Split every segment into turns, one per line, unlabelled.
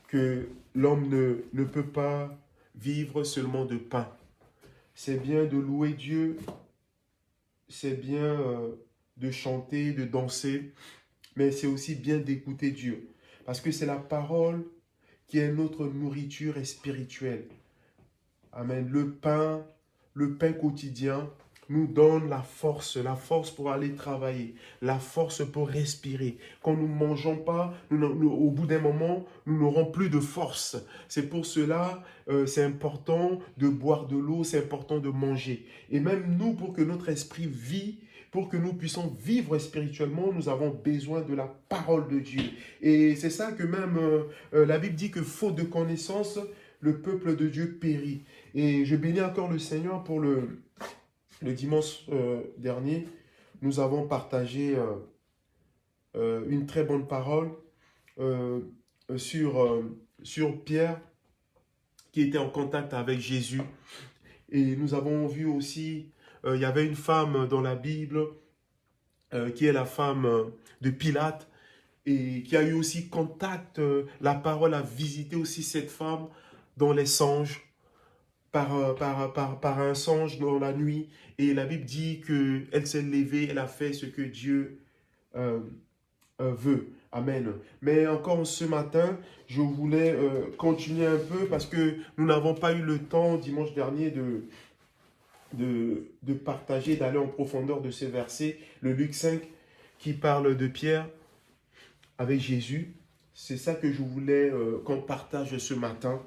que l'homme ne peut pas vivre seulement de pain. C'est bien de louer Dieu, c'est bien de chanter, de danser, mais c'est aussi bien d'écouter Dieu. Parce que c'est la parole qui est notre nourriture spirituelle. Amen. Le pain quotidien nous donne la force pour aller travailler, la force pour respirer. Quand nous ne mangeons pas, au bout d'un moment, nous n'aurons plus de force. C'est pour cela, c'est important de boire de l'eau, c'est important de manger. Et même nous, pour que notre esprit vit, pour que nous puissions vivre spirituellement, nous avons besoin de la parole de Dieu. Et c'est ça que même la Bible dit que faute de connaissance, le peuple de Dieu périt. Et je bénis encore le Seigneur pour le dimanche dernier. Nous avons partagé une très bonne parole euh, sur Pierre qui était en contact avec Jésus. Et nous avons vu aussi, il y avait une femme dans la Bible qui est la femme de Pilate et qui a eu aussi contact, la parole a visité aussi cette femme dans les songes. Par un songe dans la nuit. Et la Bible dit qu'elle s'est levée, elle a fait ce que Dieu euh, veut. Amen. Mais encore ce matin, je voulais continuer un peu parce que nous n'avons pas eu le temps dimanche dernier de partager, d'aller en profondeur de ces versets. Le Luc 5 qui parle de Pierre avec Jésus. C'est ça que je voulais qu'on partage ce matin.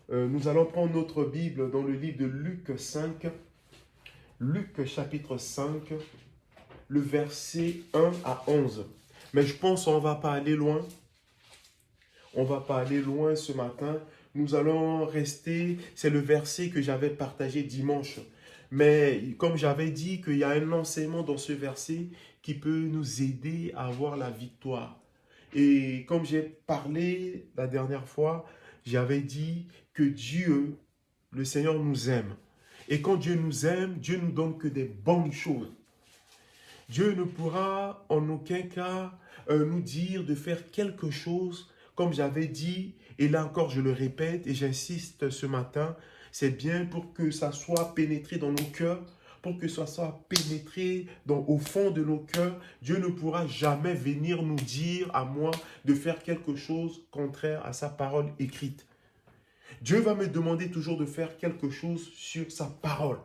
Nous allons prendre notre Bible dans le livre de Luc 5, Luc chapitre 5, le verset 1 à 11. Mais je pense qu'on ne va pas aller loin. On ne va pas aller loin ce matin. Nous allons rester, c'est le verset que j'avais partagé dimanche. Mais comme j'avais dit qu'il y a un enseignement dans ce verset qui peut nous aider à avoir la victoire. Et comme j'ai parlé la dernière fois, j'avais dit que Dieu, le Seigneur nous aime. Et quand Dieu nous aime, Dieu nous donne que des bonnes choses. Dieu ne pourra en aucun cas nous dire de faire quelque chose, comme j'avais dit, et là encore je le répète et j'insiste ce matin, c'est bien pour que ça soit pénétré dans nos cœurs, pour que ça soit pénétré au fond de nos cœurs. Dieu ne pourra jamais venir nous dire à moi de faire quelque chose contraire à sa parole écrite. Dieu va me demander toujours de faire quelque chose sur sa parole.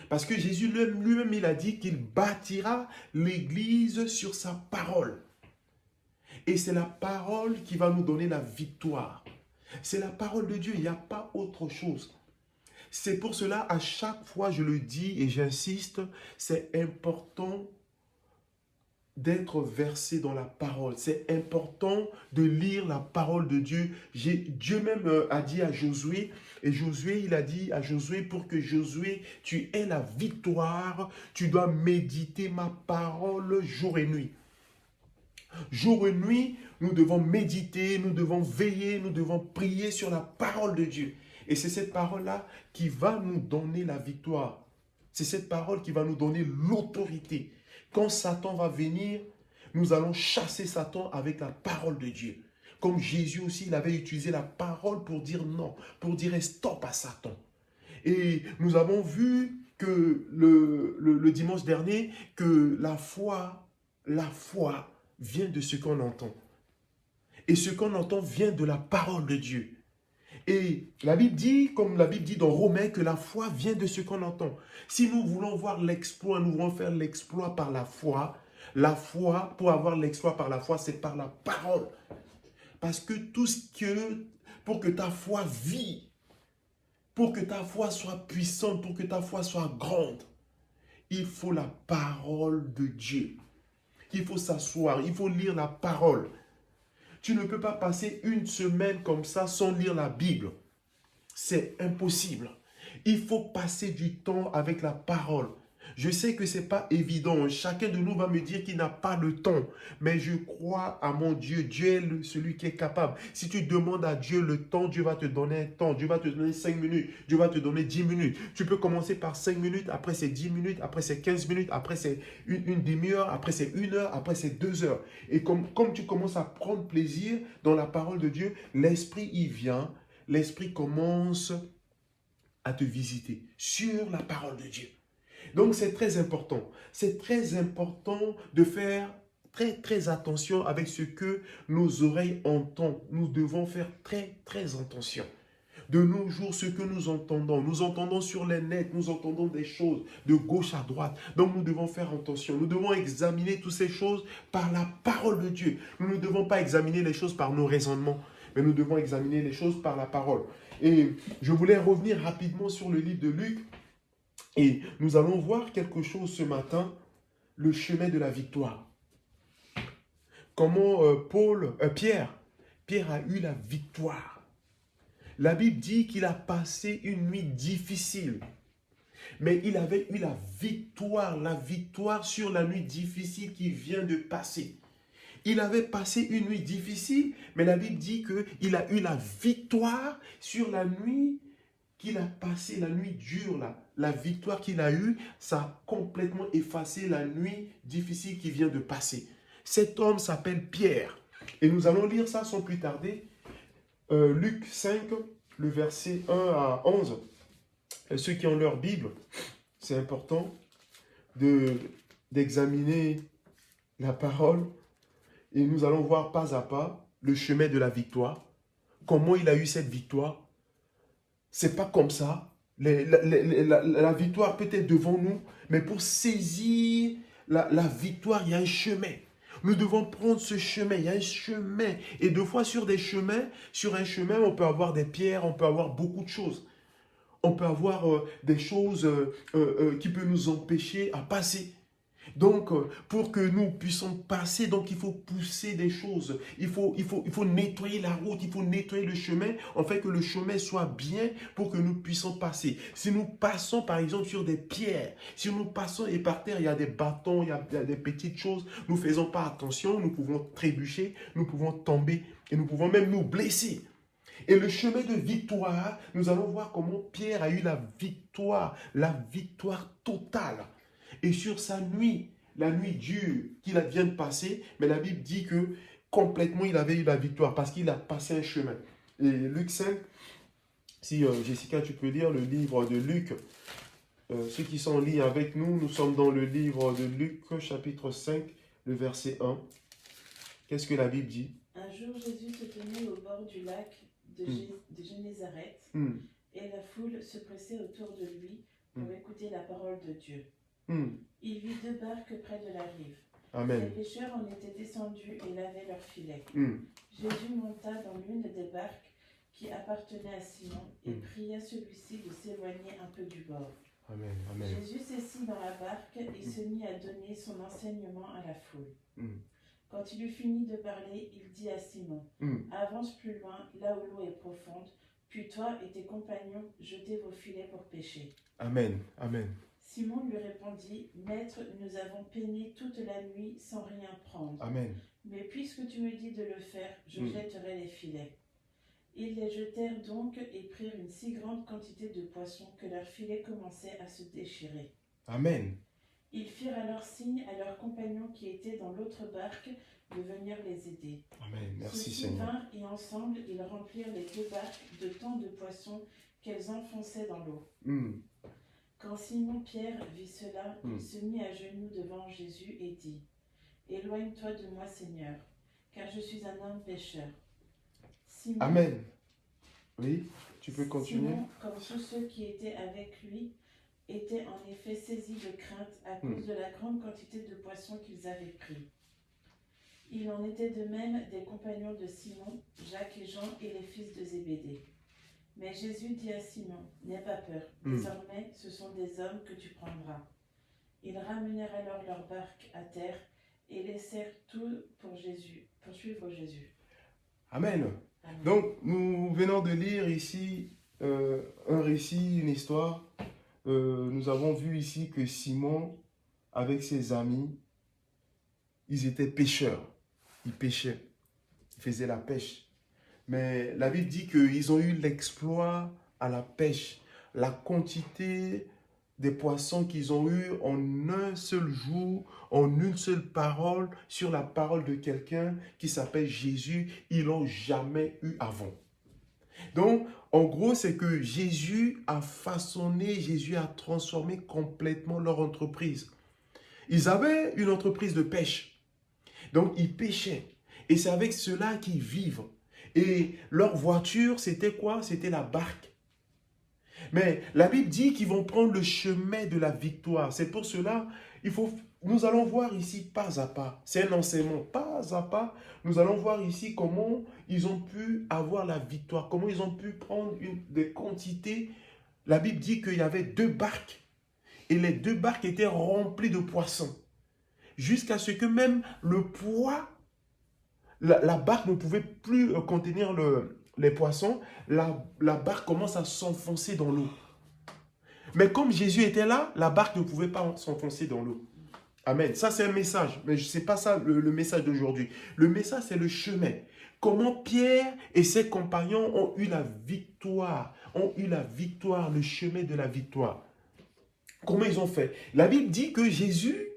Parce que Jésus lui-même, il a dit qu'il bâtira l'église sur sa parole. Et c'est la parole qui va nous donner la victoire. C'est la parole de Dieu, il n'y a pas autre chose. C'est pour cela, à chaque fois, je le dis et j'insiste, c'est important d'être versé dans la parole. C'est important de lire la parole de Dieu. Dieu même a dit à Josué, et Josué, il a dit à Josué, pour que Josué, tu aies la victoire, tu dois méditer ma parole jour et nuit. Jour et nuit, nous devons méditer, nous devons veiller, nous devons prier sur la parole de Dieu. Et c'est cette parole-là qui va nous donner la victoire. C'est cette parole qui va nous donner l'autorité. Quand Satan va venir, nous allons chasser Satan avec la parole de Dieu. Comme Jésus aussi, il avait utilisé la parole pour dire non, pour dire stop à Satan. Et nous avons vu que le dimanche dernier, que la foi vient de ce qu'on entend. Et ce qu'on entend vient de la parole de Dieu. Et la Bible dit, comme la Bible dit dans Romains, que la foi vient de ce qu'on entend. Si nous voulons voir l'exploit, nous voulons faire l'exploit par la foi, pour avoir l'exploit par la foi, c'est par la parole. Parce que pour que ta foi vit, pour que ta foi soit puissante, pour que ta foi soit grande, il faut la parole de Dieu. Il faut s'asseoir, il faut lire la parole. Tu ne peux pas passer une semaine comme ça sans lire la Bible. C'est impossible. Il faut passer du temps avec la parole. Je sais que ce n'est pas évident. Chacun de nous va me dire qu'il n'a pas le temps. Mais je crois à mon Dieu. Dieu est celui qui est capable. Si tu demandes à Dieu le temps, Dieu va te donner un temps. Dieu va te donner 5 minutes. Dieu va te donner 10 minutes. Tu peux commencer par 5 minutes. Après, c'est 10 minutes. Après, c'est 15 minutes. Après, c'est une demi-heure. Après, c'est 1 heure. Après, c'est 2 heures. Et comme tu commences à prendre plaisir dans la parole de Dieu, l'Esprit y vient. L'Esprit commence à te visiter sur la parole de Dieu. Donc, c'est très important. C'est très important de faire très attention avec ce que nos oreilles entendent. Nous devons faire très attention. De nos jours, ce que nous entendons sur les nets, nous entendons des choses de gauche à droite. Donc, nous devons faire attention. Nous devons examiner toutes ces choses par la parole de Dieu. Nous ne devons pas examiner les choses par nos raisonnements, mais nous devons examiner les choses par la parole. Et je voulais revenir rapidement sur le livre de Luc. Et nous allons voir quelque chose ce matin, le chemin de la victoire. Comment Pierre a eu la victoire. La Bible dit qu'il a passé une nuit difficile. Mais il avait eu la victoire sur la nuit difficile qui vient de passer. Il avait passé une nuit difficile, mais la Bible dit qu'il a eu la victoire sur la nuit qu'il a passé, la nuit dure, la victoire qu'il a eue, ça a complètement effacé la nuit difficile qui vient de passer. Cet homme s'appelle Pierre. Et nous allons lire ça sans plus tarder. Luc 5, le verset 1 à 11. Ceux qui ont leur Bible, c'est important d'examiner la parole. Et nous allons voir pas à pas le chemin de la victoire. Comment il a eu cette victoire. C'est pas comme ça. La victoire peut être devant nous, mais pour saisir la victoire, il y a un chemin. Nous devons prendre ce chemin. Il y a un chemin. Et deux fois sur un chemin, on peut avoir des pierres, on peut avoir beaucoup de choses. On peut avoir des choses qui peuvent nous empêcher à passer. Donc, pour que nous puissions passer, donc il faut pousser des choses. Il faut nettoyer la route, il faut nettoyer le chemin, en fait que le chemin soit bien pour que nous puissions passer. Si nous passons par exemple sur des pierres, si nous passons et par terre, il y a des bâtons, il y a des petites choses, nous ne faisons pas attention, nous pouvons trébucher, nous pouvons tomber et nous pouvons même nous blesser. Et le chemin de victoire, nous allons voir comment Pierre a eu la victoire totale. Et sur sa nuit, la nuit dure qu'il vient de passer, mais la Bible dit que complètement il avait eu la victoire parce qu'il a passé un chemin. Et Luc 5, si Jessica tu peux lire le livre de Luc, ceux qui sont en ligne avec nous, nous sommes dans le livre de Luc chapitre 5, le verset 1. Qu'est-ce que la Bible dit?
Un jour Jésus se tenait au bord du lac de Génézareth et la foule se pressait autour de lui pour écouter la parole de Dieu. Il vit 2 barques près de la rive.
Amen.
Les pêcheurs en étaient descendus et lavaient leurs filets. Jésus monta dans l'une des barques qui appartenait à Simon et pria celui-ci de s'éloigner un peu du bord.
Amen. Amen.
Jésus s'assit dans la barque et se mit à donner son enseignement à la foule. Quand il eut fini de parler, il dit à Simon, avance plus loin, là où l'eau est profonde, puis toi et tes compagnons, jetez vos filets pour pêcher.
Amen. Amen.
Simon lui répondit, Maître, nous avons peiné toute la nuit sans rien prendre.
Amen.
Mais puisque tu me dis de le faire, je jetterai les filets. Ils les jetèrent donc et prirent une si grande quantité de poissons que leurs filets commençaient à se déchirer.
Amen.
Ils firent alors signe à leurs compagnons qui étaient dans l'autre barque de venir les aider.
Amen. Merci
Ceux-ci
Seigneur.
vinrent et ensemble ils remplirent les 2 barques de tant de poissons qu'elles enfonçaient dans l'eau. Quand Simon-Pierre vit cela, il se mit à genoux devant Jésus et dit, éloigne-toi de moi Seigneur, car je suis un homme pécheur. Simon,
Amen. Oui, tu peux continuer.
Simon, comme tous ceux qui étaient avec lui, étaient en effet saisis de crainte à cause de la grande quantité de poissons qu'ils avaient pris. Il en était de même des compagnons de Simon, Jacques et Jean et les fils de Zébédée. Mais Jésus dit à Simon, n'aie pas peur, désormais ce sont des hommes que tu prendras. Ils ramenèrent alors leur barque à terre et laissèrent tout pour suivre Jésus.
Amen.
Amen.
Donc, nous venons de lire ici un récit, une histoire nous avons vu ici que Simon, avec ses amis, ils étaient pêcheurs. Ils pêchaient, ils faisaient la pêche. Mais la Bible dit qu'ils ont eu l'exploit à la pêche. La quantité des poissons qu'ils ont eu en un seul jour, en une seule parole, sur la parole de quelqu'un qui s'appelle Jésus, ils l'ont jamais eu avant. Donc, en gros, c'est que Jésus a façonné, Jésus a transformé complètement leur entreprise. Ils avaient une entreprise de pêche. Donc, ils pêchaient. Et c'est avec cela qu'ils vivent. Et leur voiture, c'était quoi? C'était la barque. Mais la Bible dit qu'ils vont prendre le chemin de la victoire. C'est pour cela, nous allons voir ici pas à pas. C'est un enseignement, pas à pas. Nous allons voir ici comment ils ont pu avoir la victoire, comment ils ont pu prendre des quantités. La Bible dit qu'il y avait 2 barques. Et les 2 barques étaient remplies de poissons. Jusqu'à ce que même le poids, la barque ne pouvait plus contenir les poissons. La barque commence à s'enfoncer dans l'eau. Mais comme Jésus était là, la barque ne pouvait pas s'enfoncer dans l'eau. Amen. Ça, c'est un message. Mais ce n'est pas ça le message d'aujourd'hui. Le message, c'est le chemin. Comment Pierre et ses compagnons ont eu la victoire. Ont eu la victoire, le chemin de la victoire. Comment ils ont fait? La Bible dit que Jésus,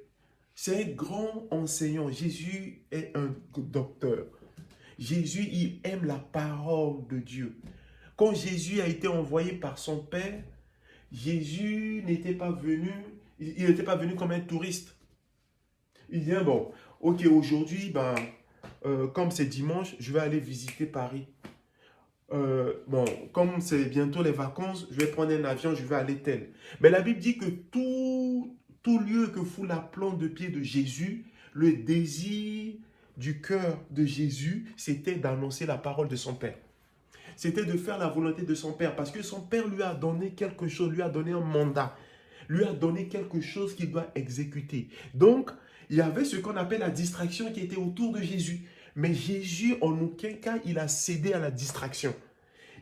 c'est un grand enseignant. Jésus est un docteur. Jésus, il aime la parole de Dieu. Quand Jésus a été envoyé par son Père, Jésus n'était pas venu, il n'était pas venu comme un touriste. Il dit, bon, ok, aujourd'hui, comme c'est dimanche, je vais aller visiter Paris. Bon, comme c'est bientôt les vacances, je vais prendre un avion, je vais aller tel. Mais la Bible dit que tout lieu que fout la plante de pied de Jésus, le désir du cœur de Jésus, c'était d'annoncer la parole de son Père. C'était de faire la volonté de son Père, parce que son Père lui a donné quelque chose, lui a donné un mandat, lui a donné quelque chose qu'il doit exécuter. Donc, il y avait ce qu'on appelle la distraction qui était autour de Jésus. Mais Jésus, en aucun cas, il a cédé à la distraction.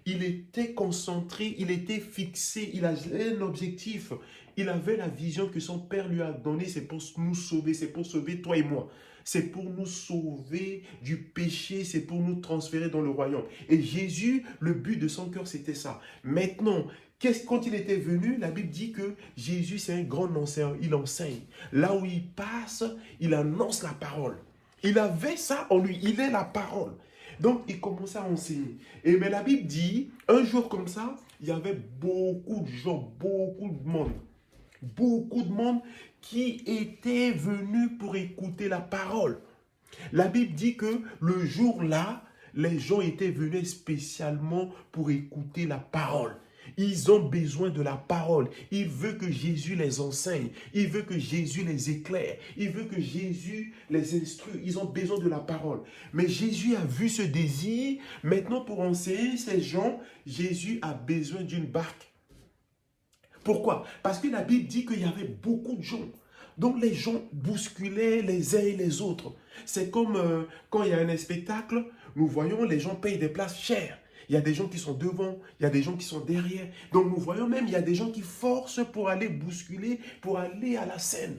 Il était concentré, il était fixé, il avait un objectif. Il avait la vision que son Père lui a donnée, c'est pour nous sauver, c'est pour sauver toi et moi. C'est pour nous sauver du péché, c'est pour nous transférer dans le royaume. Et Jésus, le but de son cœur, c'était ça. Maintenant, quand il était venu, la Bible dit que Jésus, c'est un grand enseignant, il enseigne. Là où il passe, il annonce la parole. Il avait ça en lui, il est la parole. Donc, il commençait à enseigner. Et mais la Bible dit, un jour comme ça, il y avait beaucoup de gens, beaucoup de monde qui étaient venus pour écouter la parole. La Bible dit que le jour-là, les gens étaient venus spécialement pour écouter la parole. Ils ont besoin de la parole. Il veut que Jésus les enseigne. Il veut que Jésus les éclaire. Il veut que Jésus les instruise. Ils ont besoin de la parole. Mais Jésus a vu ce désir. Maintenant, pour enseigner ces gens, Jésus a besoin d'une barque. Pourquoi? Parce que la Bible dit qu'il y avait beaucoup de gens. Donc les gens bousculaient les uns et les autres. C'est comme quand il y a un spectacle, nous voyons les gens payent des places chères. Il y a des gens qui sont devant, il y a des gens qui sont derrière. Donc nous voyons même, il y a des gens qui forcent pour aller bousculer, pour aller à la scène.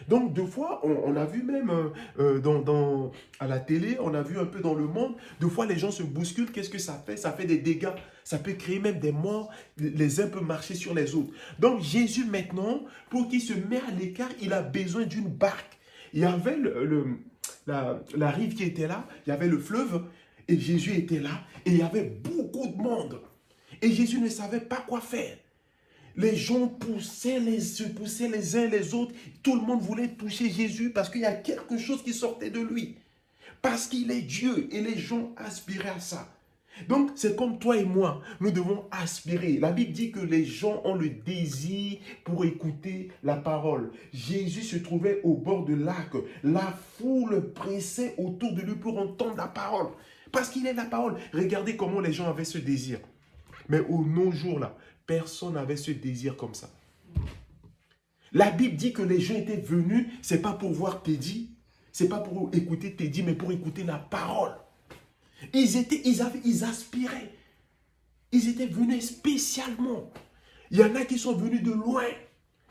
Donc deux fois, on a vu même à la télé, on a vu un peu dans le monde, deux fois les gens se bousculent, qu'est-ce que ça fait? Ça fait des dégâts, ça peut créer même des morts, les uns peuvent marcher sur les autres. Donc Jésus maintenant, pour qu'il se mette à l'écart, il a besoin d'une barque. Il y avait la rive qui était là, il y avait le fleuve, et Jésus était là, et il y avait beaucoup de monde. Et Jésus ne savait pas quoi faire. Les gens se poussaient les uns les autres. Tout le monde voulait toucher Jésus parce qu'il y a quelque chose qui sortait de lui. Parce qu'il est Dieu et les gens aspiraient à ça. Donc, c'est comme toi et moi, nous devons aspirer. La Bible dit que les gens ont le désir pour écouter la parole. Jésus se trouvait au bord de l'arc. La foule pressait autour de lui pour entendre la parole. Parce qu'il est la parole. Regardez comment les gens avaient ce désir. Mais au nos jours là, personne n'avait ce désir comme ça. La Bible dit que les gens étaient venus, ce n'est pas pour voir Teddy, ce n'est pas pour écouter Teddy, mais pour écouter la parole. Ils aspiraient. Ils étaient venus spécialement. Il y en a qui sont venus de loin.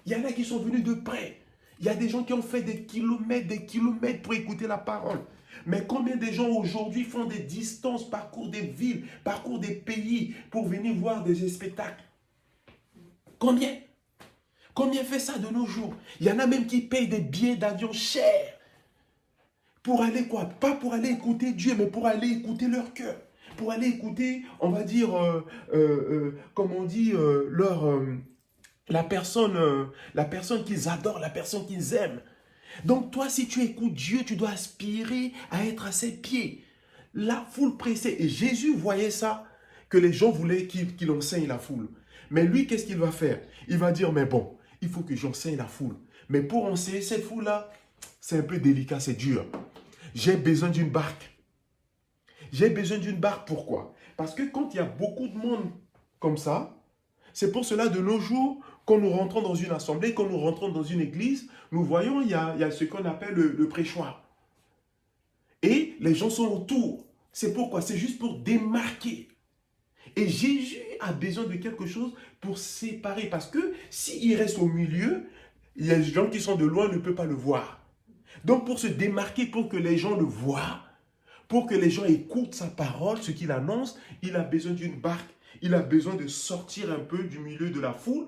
Il y en a qui sont venus de près. Il y a des gens qui ont fait des kilomètres pour écouter la parole. Mais combien de gens aujourd'hui font des distances, parcourent des villes, parcourent des pays pour venir voir des spectacles? Combien? Combien fait ça de nos jours? Il y en a même qui payent des billets d'avion chers. Pour aller quoi? Pas pour aller écouter Dieu, mais pour aller écouter leur cœur. Pour aller écouter, on va dire, comme on dit, la personne qu'ils adorent, la personne qu'ils aiment. Donc toi, si tu écoutes Dieu, tu dois aspirer à être à ses pieds. La foule pressée. Et Jésus voyait ça, que les gens voulaient qu'il enseigne la foule. Mais lui, qu'est-ce qu'il va faire? Il va dire, mais bon, il faut que j'enseigne la foule. Mais pour enseigner cette foule-là, c'est un peu délicat, c'est dur. J'ai besoin d'une barque. J'ai besoin d'une barque, pourquoi? Parce que quand il y a beaucoup de monde comme ça, c'est pour cela de nos jours, quand nous rentrons dans une assemblée, quand nous rentrons dans une église, nous voyons, il y a ce qu'on appelle le prêchoir. Et les gens sont autour. C'est pourquoi? C'est juste pour démarquer. Et Jésus a besoin de quelque chose pour séparer. Parce que s'il reste au milieu, les gens qui sont de loin ne peuvent pas le voir. Donc pour se démarquer, pour que les gens le voient, pour que les gens écoutent sa parole, ce qu'il annonce, il a besoin d'une barque. Il a besoin de sortir un peu du milieu de la foule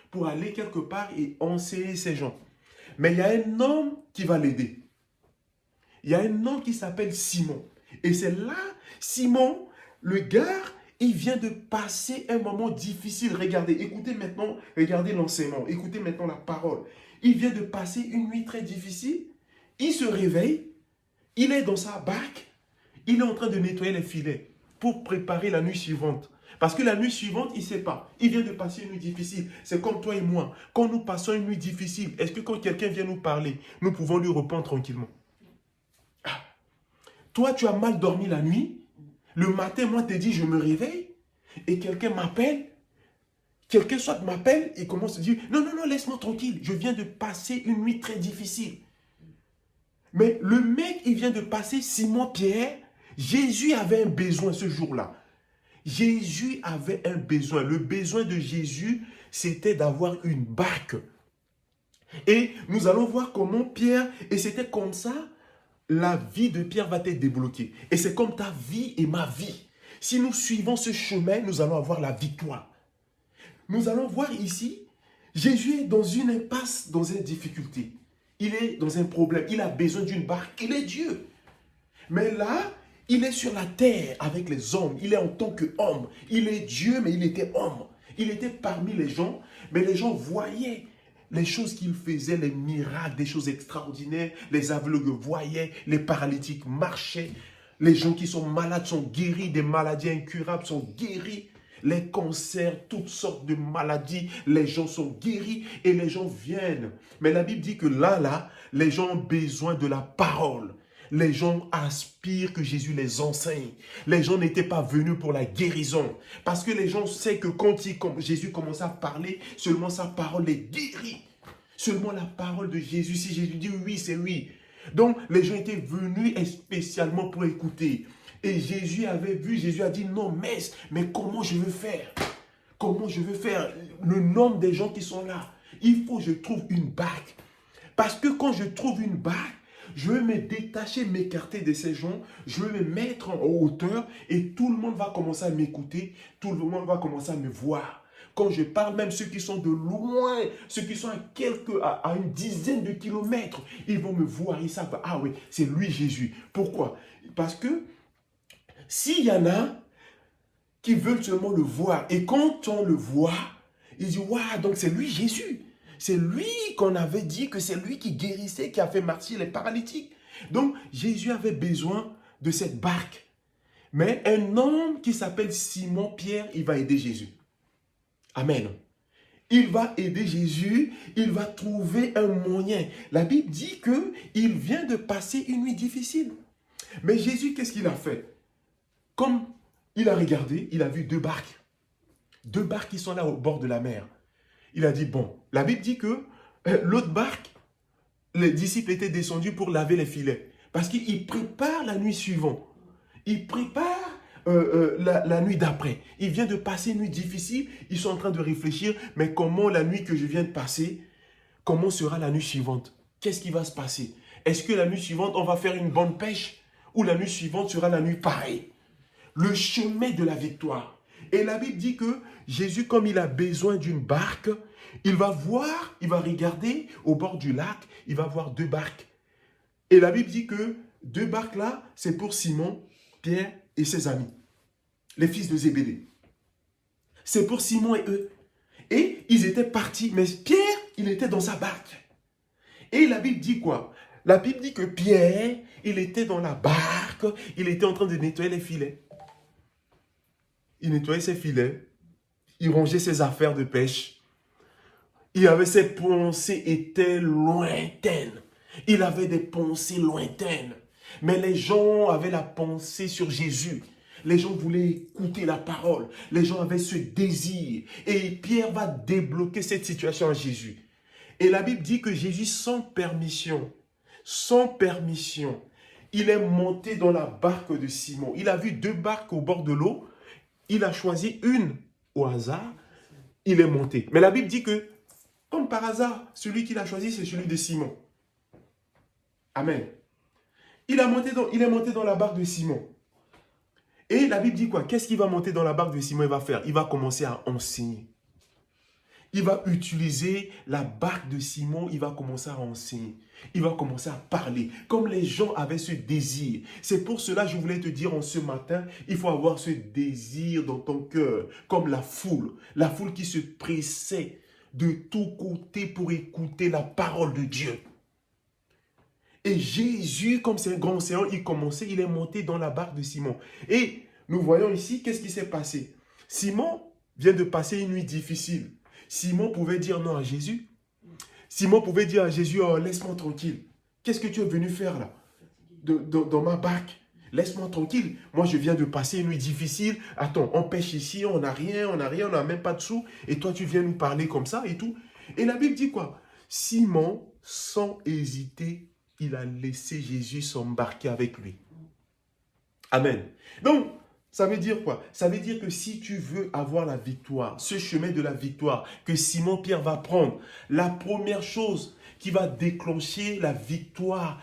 pour aller quelque part et enseigner ces gens. Mais il y a un homme qui va l'aider. Il y a un homme qui s'appelle Simon. Et c'est là, Simon, le gars, il vient de passer un moment difficile. Regardez, écoutez maintenant, regardez l'enseignement, écoutez maintenant la parole. Il vient de passer une nuit très difficile. Il se réveille, il est dans sa barque, il est en train de nettoyer les filets pour préparer la nuit suivante. Parce que la nuit suivante, il ne sait pas. Il vient de passer une nuit difficile. C'est comme toi et moi. Quand nous passons une nuit difficile, est-ce que quand quelqu'un vient nous parler, nous pouvons lui répondre tranquillement? Ah. Toi, tu as mal dormi la nuit. Le matin, moi, te dis, je me réveille. Et quelqu'un m'appelle. Quelqu'un soit m'appelle et commence à dire, non, non, non, laisse-moi tranquille. Je viens de passer une nuit très difficile. Mais le mec, il vient de passer Simon-Pierre. Jésus avait un besoin ce jour-là. Jésus avait un besoin. Le besoin de Jésus, c'était d'avoir une barque. Et nous allons voir comment Pierre, et c'était comme ça, la vie de Pierre va être débloquée. Et c'est comme ta vie et ma vie. Si nous suivons ce chemin, nous allons avoir la victoire. Nous allons voir ici, Jésus est dans une impasse, dans une difficulté. Il est dans un problème. Il a besoin d'une barque. Il est Dieu. Mais là, il est sur la terre avec les hommes. Il est en tant qu'homme. Il est Dieu, mais il était homme. Il était parmi les gens, mais les gens voyaient les choses qu'il faisait, les miracles, des choses extraordinaires. Les aveugles voyaient, les paralytiques marchaient. Les gens qui sont malades sont guéris, des maladies incurables sont guéris. Les cancers, toutes sortes de maladies, les gens sont guéris et les gens viennent. Mais la Bible dit que là, les gens ont besoin de la parole. Les gens aspirent que Jésus les enseigne. Les gens n'étaient pas venus pour la guérison. Parce que les gens savent que quand Jésus commence à parler, seulement sa parole les guérit. Seulement la parole de Jésus, si Jésus dit oui, c'est oui. Donc les gens étaient venus spécialement pour écouter. Et Jésus avait vu, Jésus a dit non, mais comment je veux faire? Comment je veux faire? Le nombre des gens qui sont là. Il faut que je trouve une barque. Parce que quand je trouve une barque, je veux me détacher, m'écarter de ces gens, je veux me mettre en hauteur et tout le monde va commencer à m'écouter, tout le monde va commencer à me voir. Quand je parle, même ceux qui sont de loin, ceux qui sont à une dizaine de kilomètres, ils vont me voir, ils savent, ah oui, c'est lui Jésus. Pourquoi? Parce que s'il y en a qui veulent seulement le voir, et quand on le voit, ils disent, waouh, donc c'est lui Jésus. C'est lui qu'on avait dit que c'est lui qui guérissait, qui a fait marcher les paralytiques. Donc, Jésus avait besoin de cette barque. Mais un homme qui s'appelle Simon-Pierre, il va aider Jésus. Amen. Il va aider Jésus, il va trouver un moyen. La Bible dit qu'il vient de passer une nuit difficile. Mais Jésus, qu'est-ce qu'il a fait? Comme il a regardé, il a vu deux barques. Deux barques qui sont là au bord de la mer. Il a dit, bon, la Bible dit que l'autre barque, les disciples étaient descendus pour laver les filets. Parce qu'ils préparent la nuit suivante. Ils préparent la nuit d'après. Il vient de passer une nuit difficile. Ils sont en train de réfléchir, mais comment la nuit que je viens de passer, comment sera la nuit suivante? Qu'est-ce qui va se passer? Est-ce que la nuit suivante, on va faire une bonne pêche? Ou la nuit suivante sera la nuit pareille? Le chemin de la victoire. Et la Bible dit que Jésus, comme il a besoin d'une barque, il va voir, il va regarder au bord du lac, il va voir 2 barques. Et la Bible dit que 2 barques là, c'est pour Simon, Pierre et ses amis, les fils de Zébédée. C'est pour Simon et eux. Et ils étaient partis, mais Pierre, il était dans sa barque. Et la Bible dit quoi? La Bible dit que Pierre, il était dans la barque, il était en train de nettoyer les filets. Il nettoyait ses filets, il rangeait ses affaires de pêche. Il avait ses pensées étaient lointaines. Il avait des pensées lointaines. Mais les gens avaient la pensée sur Jésus. Les gens voulaient écouter la parole. Les gens avaient ce désir. Et Pierre va débloquer cette situation à Jésus. Et la Bible dit que Jésus, sans permission, il est monté dans la barque de Simon. Il a vu 2 barques au bord de l'eau. Il a choisi une au hasard. Il est monté. Mais la Bible dit que, comme par hasard, celui qu'il a choisi, c'est celui de Simon. Amen. Il est monté dans la barque de Simon. Et la Bible dit quoi? Qu'est-ce qu'il va monter dans la barque de Simon? Il va faire? Il va commencer à enseigner. Il va utiliser la barque de Simon, il va commencer à enseigner. Il va commencer à parler, comme les gens avaient ce désir. C'est pour cela que je voulais te dire en ce matin, il faut avoir ce désir dans ton cœur, comme la foule qui se pressait de tous côtés pour écouter la parole de Dieu. Et Jésus, comme c'est un grand océan, il est monté dans la barque de Simon. Et nous voyons ici, qu'est-ce qui s'est passé? Simon vient de passer une nuit difficile. Simon pouvait dire non à Jésus. Simon pouvait dire à Jésus, oh, laisse-moi tranquille. Qu'est-ce que tu es venu faire là? Dans ma barque. Laisse-moi tranquille. Moi, je viens de passer une nuit difficile. Attends, on pêche ici, on n'a rien, on n'a même pas de sous. Et toi, tu viens nous parler comme ça et tout. Et la Bible dit quoi? Simon, sans hésiter, il a laissé Jésus s'embarquer avec lui. Amen. Donc, ça veut dire quoi? Ça veut dire que si tu veux avoir la victoire, ce chemin de la victoire que Simon-Pierre va prendre, la première chose qui va déclencher la victoire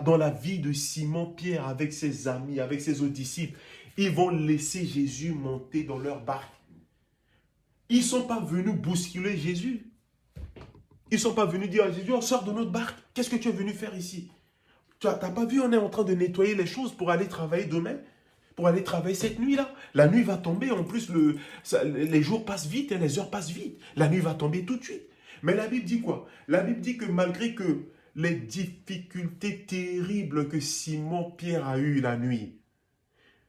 dans la vie de Simon-Pierre avec ses amis, avec ses autres disciples, ils vont laisser Jésus monter dans leur barque. Ils ne sont pas venus bousculer Jésus. Ils ne sont pas venus dire à Jésus, on sort de notre barque. Qu'est-ce que tu es venu faire ici? Tu n'as pas vu, on est en train de nettoyer les choses pour aller travailler demain, pour aller travailler cette nuit-là. La nuit va tomber, en plus, les jours passent vite et les heures passent vite. La nuit va tomber tout de suite. Mais la Bible dit quoi? La Bible dit que malgré que les difficultés terribles que Simon-Pierre a eues la nuit,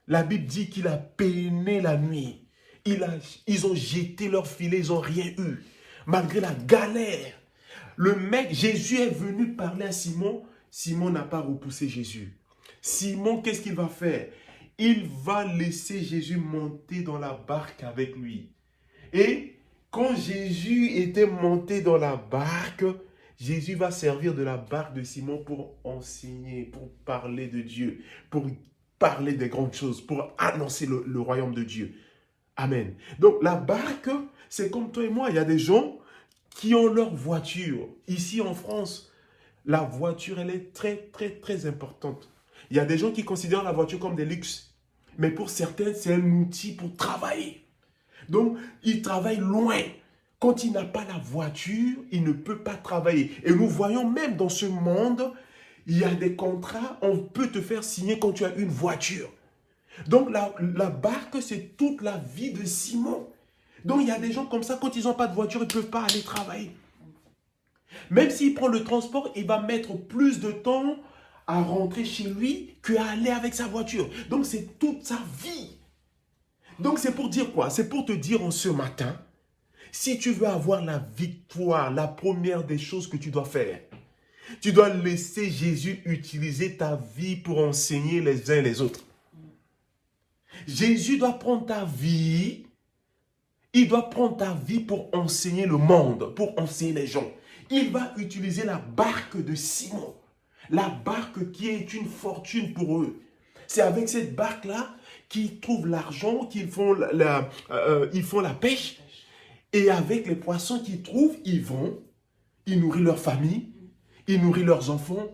la Bible dit qu'il a peiné la nuit. Ils ont jeté leur filet, ils n'ont rien eu. Malgré la galère, Jésus est venu parler à Simon. Simon n'a pas repoussé Jésus. Simon, qu'est-ce qu'il va faire? Il va laisser Jésus monter dans la barque avec lui. Et quand Jésus était monté dans la barque, Jésus va servir de la barque de Simon pour enseigner, pour parler de Dieu, pour parler des grandes choses, pour annoncer le royaume de Dieu. Amen. Donc la barque, c'est comme toi et moi. Il y a des gens qui ont leur voiture. Ici en France, la voiture, elle est très, très, très importante. Il y a des gens qui considèrent la voiture comme des luxes. Mais pour certains, c'est un outil pour travailler. Donc, ils travaillent loin. Quand il n'a pas la voiture, il ne peut pas travailler. Et nous voyons même dans ce monde, il y a des contrats, on peut te faire signer quand tu as une voiture. Donc, la barque, c'est toute la vie de Simon. Donc, il y a des gens comme ça, quand ils n'ont pas de voiture, ils ne peuvent pas aller travailler. Même s'il prend le transport, il va mettre plus de temps à rentrer chez lui qu'à aller avec sa voiture. Donc, c'est toute sa vie. Donc, c'est pour dire quoi? C'est pour te dire en ce matin, si tu veux avoir la victoire, la première des choses que tu dois faire, tu dois laisser Jésus utiliser ta vie pour enseigner les uns et les autres. Jésus doit prendre ta vie, il doit prendre ta vie pour enseigner le monde, pour enseigner les gens. Il va utiliser la barque de Simon, la barque qui est une fortune pour eux. C'est avec cette barque-là qui trouvent l'argent, ils font la pêche. Et avec les poissons qu'ils trouvent, ils nourrissent leur famille, ils nourrissent leurs enfants,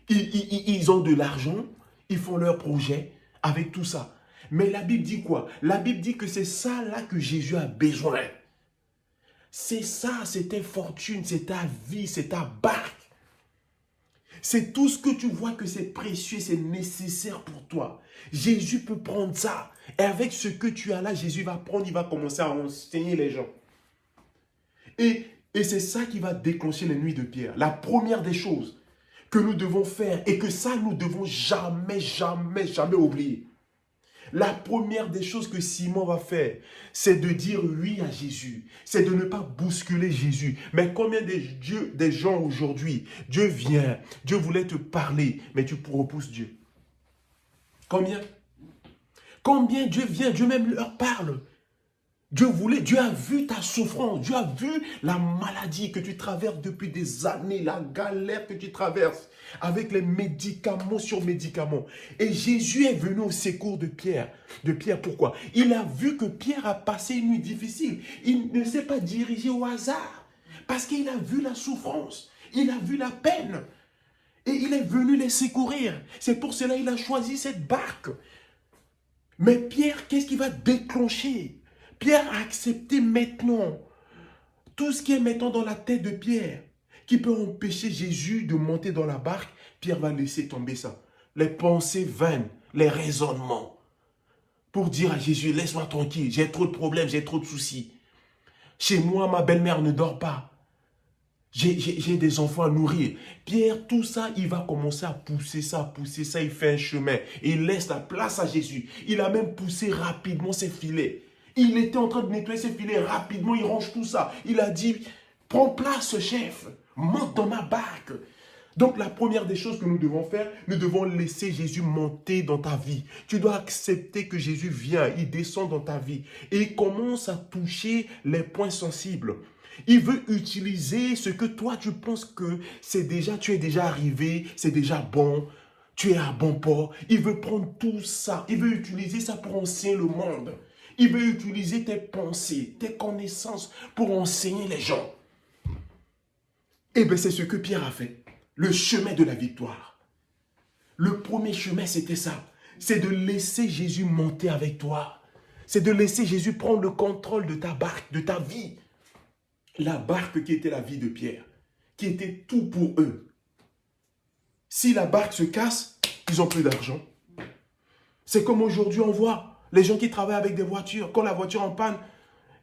ils ont de l'argent, ils font leurs projets avec tout ça. Mais la Bible dit quoi? La Bible dit que c'est ça là que Jésus a besoin. C'est ça, c'est ta fortune, c'est ta vie, c'est ta barque. C'est tout ce que tu vois que c'est précieux, c'est nécessaire pour toi. Jésus peut prendre ça. Et avec ce que tu as là, Jésus va prendre, il va commencer à enseigner les gens. Et c'est ça qui va déclencher les nuits de Pierre. La première des choses que nous devons faire, et que ça, nous devons jamais, jamais, jamais oublier. La première des choses que Simon va faire, c'est de dire oui à Jésus. C'est de ne pas bousculer Jésus. Mais combien des gens aujourd'hui, Dieu vient, Dieu voulait te parler, mais tu repousses Dieu. Combien? Combien Dieu vient, Dieu même leur parle. Dieu a vu ta souffrance, Dieu a vu la maladie que tu traverses depuis des années, la galère que tu traverses avec les médicaments sur médicaments. Et Jésus est venu au secours de Pierre. Pourquoi? Il a vu que Pierre a passé une nuit difficile. Il ne s'est pas dirigé au hasard parce qu'il a vu la souffrance, il a vu la peine et il est venu les secourir. C'est pour cela qu'il a choisi cette barque. Mais Pierre, qu'est-ce qui va déclencher? Pierre a accepté maintenant tout ce qui est maintenant dans la tête de Pierre, qui peut empêcher Jésus de monter dans la barque. Pierre va laisser tomber ça. Les pensées vaines, les raisonnements, pour dire à Jésus, laisse-moi tranquille, j'ai trop de problèmes, j'ai trop de soucis. Chez moi, ma belle-mère ne dort pas. J'ai des enfants à nourrir. Pierre, tout ça, il va commencer à pousser ça, il fait un chemin. Et il laisse la place à Jésus. Il a même poussé rapidement ses filets. Il était en train de nettoyer ses filets rapidement, il range tout ça. Il a dit, prends place, chef, monte dans ma barque. Donc la première des choses que nous devons faire, nous devons laisser Jésus monter dans ta vie. Tu dois accepter que Jésus vient, il descend dans ta vie et il commence à toucher les points sensibles. Il veut utiliser ce que toi tu penses que tu es déjà arrivé, c'est déjà bon, tu es à bon port. Il veut prendre tout ça, il veut utiliser ça pour enseigner le monde. Il veut utiliser tes pensées, tes connaissances pour enseigner les gens. Et bien c'est ce que Pierre a fait. Le chemin de la victoire. Le premier chemin, c'était ça. C'est de laisser Jésus monter avec toi. C'est de laisser Jésus prendre le contrôle de ta barque, de ta vie. La barque qui était la vie de Pierre, qui était tout pour eux. Si la barque se casse, ils n'ont plus d'argent. C'est comme aujourd'hui, on voit les gens qui travaillent avec des voitures. Quand la voiture en panne,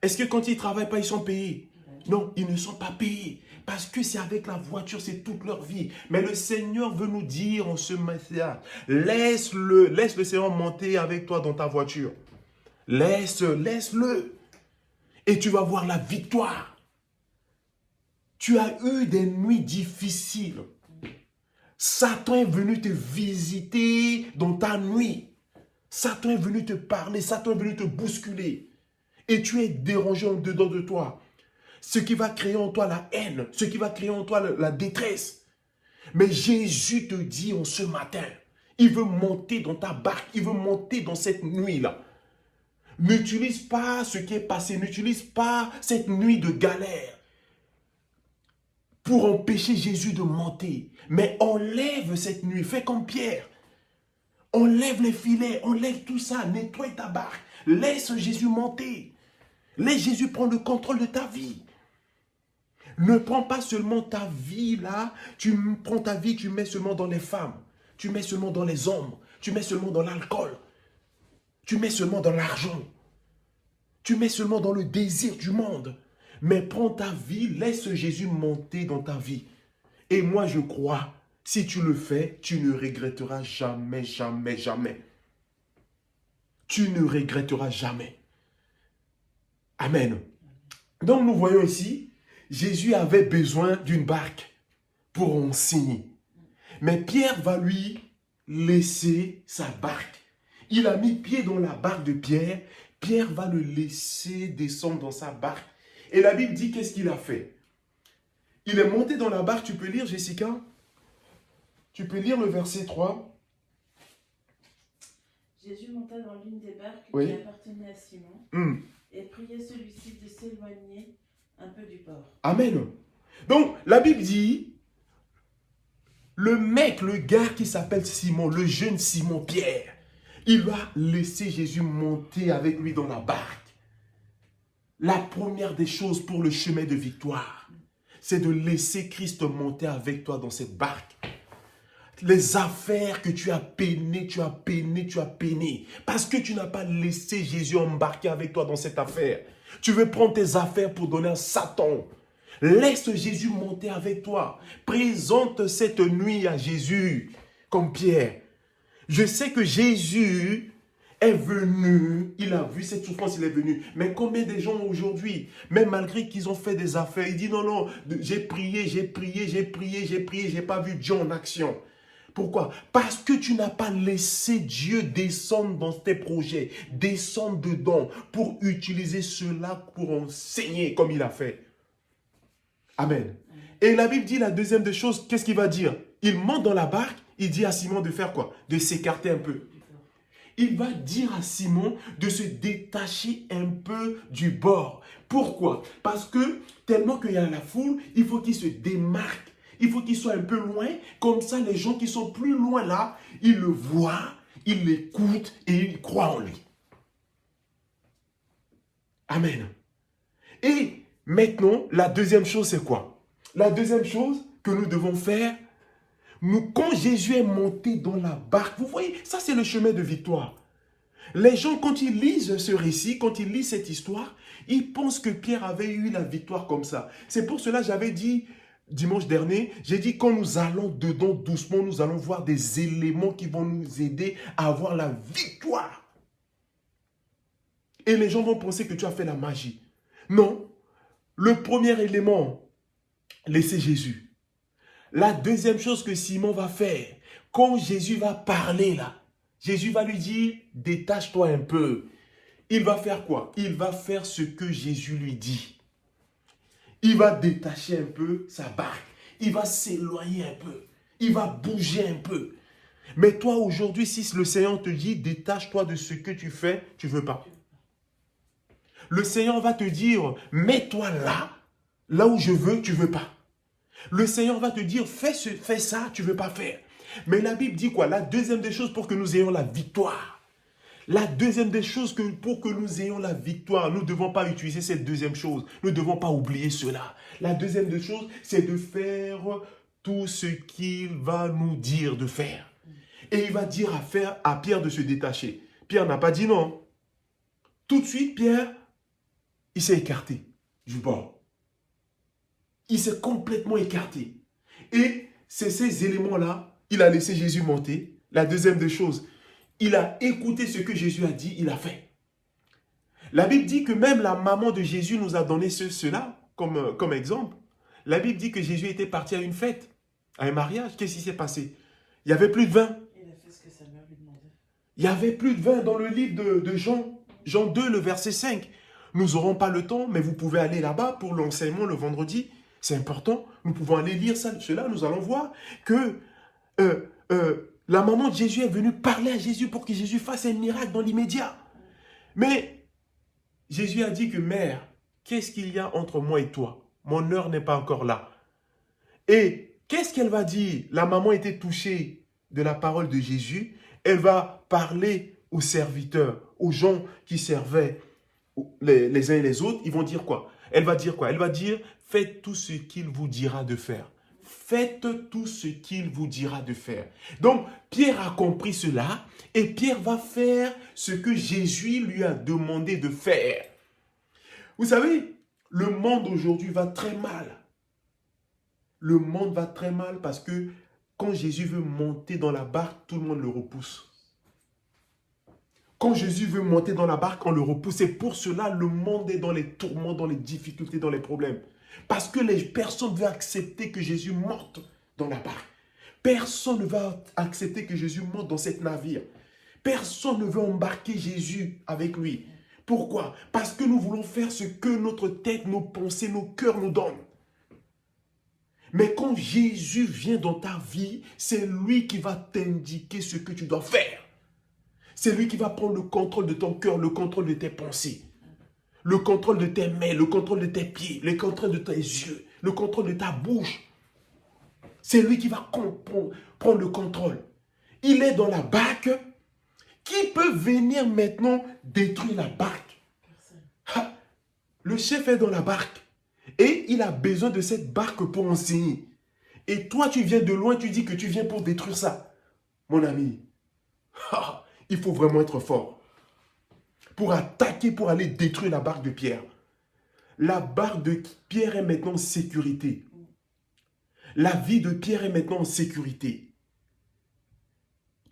est-ce que quand ils ne travaillent pas, ils sont payés? Non, ils ne sont pas payés. Parce que c'est avec la voiture, c'est toute leur vie. Mais le Seigneur veut nous dire en ce matin, laisse le Seigneur monter avec toi dans ta voiture. Laisse-le. Et tu vas voir la victoire. Tu as eu des nuits difficiles. Satan est venu te visiter dans ta nuit. Satan est venu te parler, Satan est venu te bousculer. Et tu es dérangé en dedans de toi. Ce qui va créer en toi la haine, ce qui va créer en toi la détresse. Mais Jésus te dit en ce matin, il veut monter dans ta barque, il veut monter dans cette nuit-là. N'utilise pas ce qui est passé, n'utilise pas cette nuit de galère pour empêcher Jésus de monter. Mais enlève cette nuit, fais comme Pierre. Enlève les filets, enlève tout ça, nettoie ta barque. Laisse Jésus monter. Laisse Jésus prendre le contrôle de ta vie. Ne prends pas seulement ta vie là, tu prends ta vie, tu mets seulement dans les femmes, tu mets seulement dans les hommes, tu mets seulement dans l'alcool, tu mets seulement dans l'argent, tu mets seulement dans le désir du monde. Mais prends ta vie, laisse Jésus monter dans ta vie. Et moi je crois, si tu le fais, tu ne regretteras jamais, jamais, jamais. Tu ne regretteras jamais. Amen. Donc nous voyons ici, Jésus avait besoin d'une barque pour enseigner. Mais Pierre va lui laisser sa barque. Il a mis pied dans la barque de Pierre. Pierre va le laisser descendre dans sa barque. Et la Bible dit qu'est-ce qu'il a fait. Il est monté dans la barque. Tu peux lire, Jessica? Tu peux lire le verset 3.
Jésus monta dans l'une des barques
Oui.
qui appartenait à Simon
Hmm.
et priait celui-ci de s'éloigner un peu du port.
Amen. Donc, la Bible dit, le gars qui s'appelle Simon, le jeune Simon Pierre, il va laisser Jésus monter avec lui dans la barque. La première des choses pour le chemin de victoire, c'est de laisser Christ monter avec toi dans cette barque. Les affaires que tu as peinées, parce que tu n'as pas laissé Jésus embarquer avec toi dans cette affaire. Tu veux prendre tes affaires pour donner à Satan. Laisse Jésus monter avec toi. Présente cette nuit à Jésus, comme Pierre. Je sais que Jésus est venu, il a vu cette souffrance, il est venu. Mais combien de gens aujourd'hui, même malgré qu'ils ont fait des affaires, ils disent non, j'ai prié, j'ai pas vu Dieu en action. Pourquoi? Parce que tu n'as pas laissé Dieu descendre dans tes projets, descendre dedans pour utiliser cela pour enseigner comme il a fait. Amen. Et la Bible dit la deuxième des choses, qu'est-ce qu'il va dire? Il monte dans la barque, il dit à Simon de faire quoi? De s'écarter un peu. Il va dire à Simon de se détacher un peu du bord. Pourquoi? Parce que tellement qu'il y a la foule, il faut qu'il se démarque. Il faut qu'il soit un peu loin. Comme ça, les gens qui sont plus loin là, ils le voient, ils l'écoutent et ils croient en lui. Amen. Et maintenant, la deuxième chose, c'est quoi? La deuxième chose que nous devons faire, quand Jésus est monté dans la barque, vous voyez, ça c'est le chemin de victoire. Les gens, quand ils lisent ce récit, quand ils lisent cette histoire, ils pensent que Pierre avait eu la victoire comme ça. C'est pour cela que j'avais dit, dimanche dernier, j'ai dit quand nous allons dedans doucement, nous allons voir des éléments qui vont nous aider à avoir la victoire. Et les gens vont penser que tu as fait la magie. Non. Le premier élément, laisser Jésus. La deuxième chose que Simon va faire, quand Jésus va parler là, Jésus va lui dire, détache-toi un peu. Il va faire quoi? Il va faire ce que Jésus lui dit. Il va détacher un peu sa barque. Il va s'éloigner un peu. Il va bouger un peu. Mais toi aujourd'hui, si le Seigneur te dit, détache-toi de ce que tu fais, tu ne veux pas. Le Seigneur va te dire, mets-toi là où je veux, tu ne veux pas. Le Seigneur va te dire, fais ça, tu ne veux pas faire. Mais la Bible dit quoi? La deuxième des choses pour que nous ayons la victoire. La deuxième des choses pour que nous ayons la victoire, nous ne devons pas utiliser cette deuxième chose. Nous ne devons pas oublier cela. La deuxième des choses, c'est de faire tout ce qu'il va nous dire de faire. Et il va dire à Pierre de se détacher. Pierre n'a pas dit non. Tout de suite, Pierre, il s'est écarté du bord. Il s'est complètement écarté. Et c'est ces éléments-là, il a laissé Jésus monter. La deuxième des choses, il a écouté ce que Jésus a dit, il a fait. La Bible dit que même la maman de Jésus nous a donné cela comme exemple. La Bible dit que Jésus était parti à une fête, à un mariage. Qu'est-ce qui s'est passé? Il n'y avait plus de vin.
Il a fait ce que sa mère lui demandait.
Il n'y avait plus de vin dans le livre de Jean. Jean 2, le verset 5. Nous n'aurons pas le temps, mais vous pouvez aller là-bas pour l'enseignement le vendredi. C'est important. Nous pouvons aller lire cela. Nous allons voir que la maman de Jésus est venue parler à Jésus pour que Jésus fasse un miracle dans l'immédiat. Mais Jésus a dit que, mère, qu'est-ce qu'il y a entre moi et toi? Mon heure n'est pas encore là. Et qu'est-ce qu'elle va dire? La maman était touchée de la parole de Jésus. Elle va parler aux serviteurs, aux gens qui servaient les uns et les autres. Ils vont dire quoi? Elle va dire quoi? Elle va dire, faites tout ce qu'il vous dira de faire. Faites tout ce qu'il vous dira de faire. Donc, Pierre a compris cela et Pierre va faire ce que Jésus lui a demandé de faire. Vous savez, le monde aujourd'hui va très mal. Le monde va très mal parce que quand Jésus veut monter dans la barque, tout le monde le repousse. Quand Jésus veut monter dans la barque, on le repousse. Et pour cela, le monde est dans les tourments, dans les difficultés, dans les problèmes. Parce que les personnes ne veulent accepter que Jésus monte dans la barque. Personne ne va accepter que Jésus monte dans cette navire. Personne ne veut embarquer Jésus avec lui. Pourquoi? Parce que nous voulons faire ce que notre tête, nos pensées, nos cœurs nous donnent. Mais quand Jésus vient dans ta vie, c'est lui qui va t'indiquer ce que tu dois faire. C'est lui qui va prendre le contrôle de ton cœur, le contrôle de tes pensées, le contrôle de tes mains, le contrôle de tes pieds, le contrôle de tes yeux, le contrôle de ta bouche. C'est lui qui va prendre le contrôle. Il est dans la barque. Qui peut venir maintenant détruire la barque? Ha, le chef est dans la barque et il a besoin de cette barque pour enseigner. Et toi, tu viens de loin, tu dis que tu viens pour détruire ça. Mon ami, il faut vraiment être fort pour attaquer, pour aller détruire la barque de Pierre. La barque de Pierre est maintenant en sécurité. La vie de Pierre est maintenant en sécurité.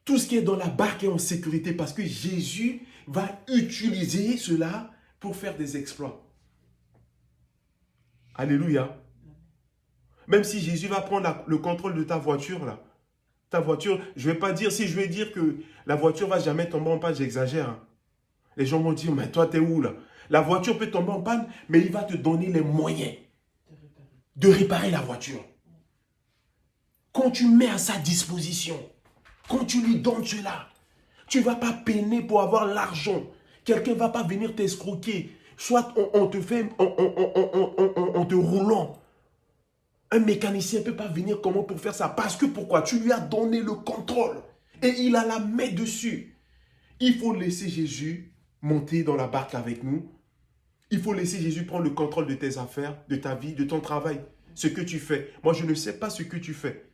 Tout ce qui est dans la barque est en sécurité parce que Jésus va utiliser cela pour faire des exploits. Alléluia. Même si Jésus va prendre le contrôle de ta voiture, là. Ta voiture, je ne vais pas dire, si je vais dire que la voiture ne va jamais tomber en panne, j'exagère. Hein. Les gens vont dire, mais toi, t'es où là? La voiture peut tomber en panne, mais il va te donner les moyens de réparer la voiture. Quand tu mets à sa disposition, quand tu lui donnes cela, tu ne vas pas peiner pour avoir l'argent. Quelqu'un ne va pas venir t'escroquer. Soit on te fait, on te roulant. Un mécanicien ne peut pas venir comment pour faire ça. Parce que pourquoi? Tu lui as donné le contrôle. Et il a la main dessus. Il faut laisser Jésus monter dans la barque avec nous. Il faut laisser Jésus prendre le contrôle de tes affaires, de ta vie, de ton travail. Ce que tu fais. Moi, je ne sais pas ce que tu fais.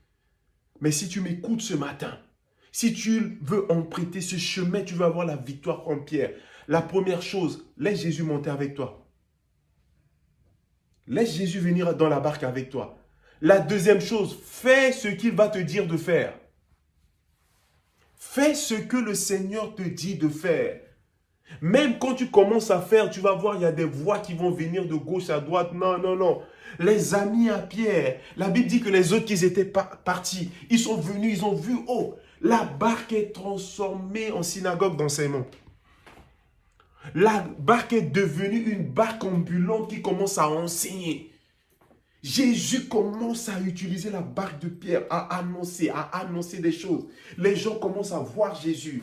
Mais si tu m'écoutes ce matin, si tu veux emprunter ce chemin, tu veux avoir la victoire en Pierre. La première chose, laisse Jésus monter avec toi. Laisse Jésus venir dans la barque avec toi. La deuxième chose, fais ce qu'il va te dire de faire. Fais ce que le Seigneur te dit de faire. Même quand tu commences à faire, tu vas voir, il y a des voix qui vont venir de gauche à droite. Non, non, non. Les amis à Pierre, la Bible dit que les autres qui étaient partis, ils sont venus, ils ont vu, oh, la barque est transformée en synagogue d'enseignement. La barque est devenue une barque ambulante qui commence à enseigner. Jésus commence à utiliser la barque de Pierre, à annoncer des choses. Les gens commencent à voir Jésus.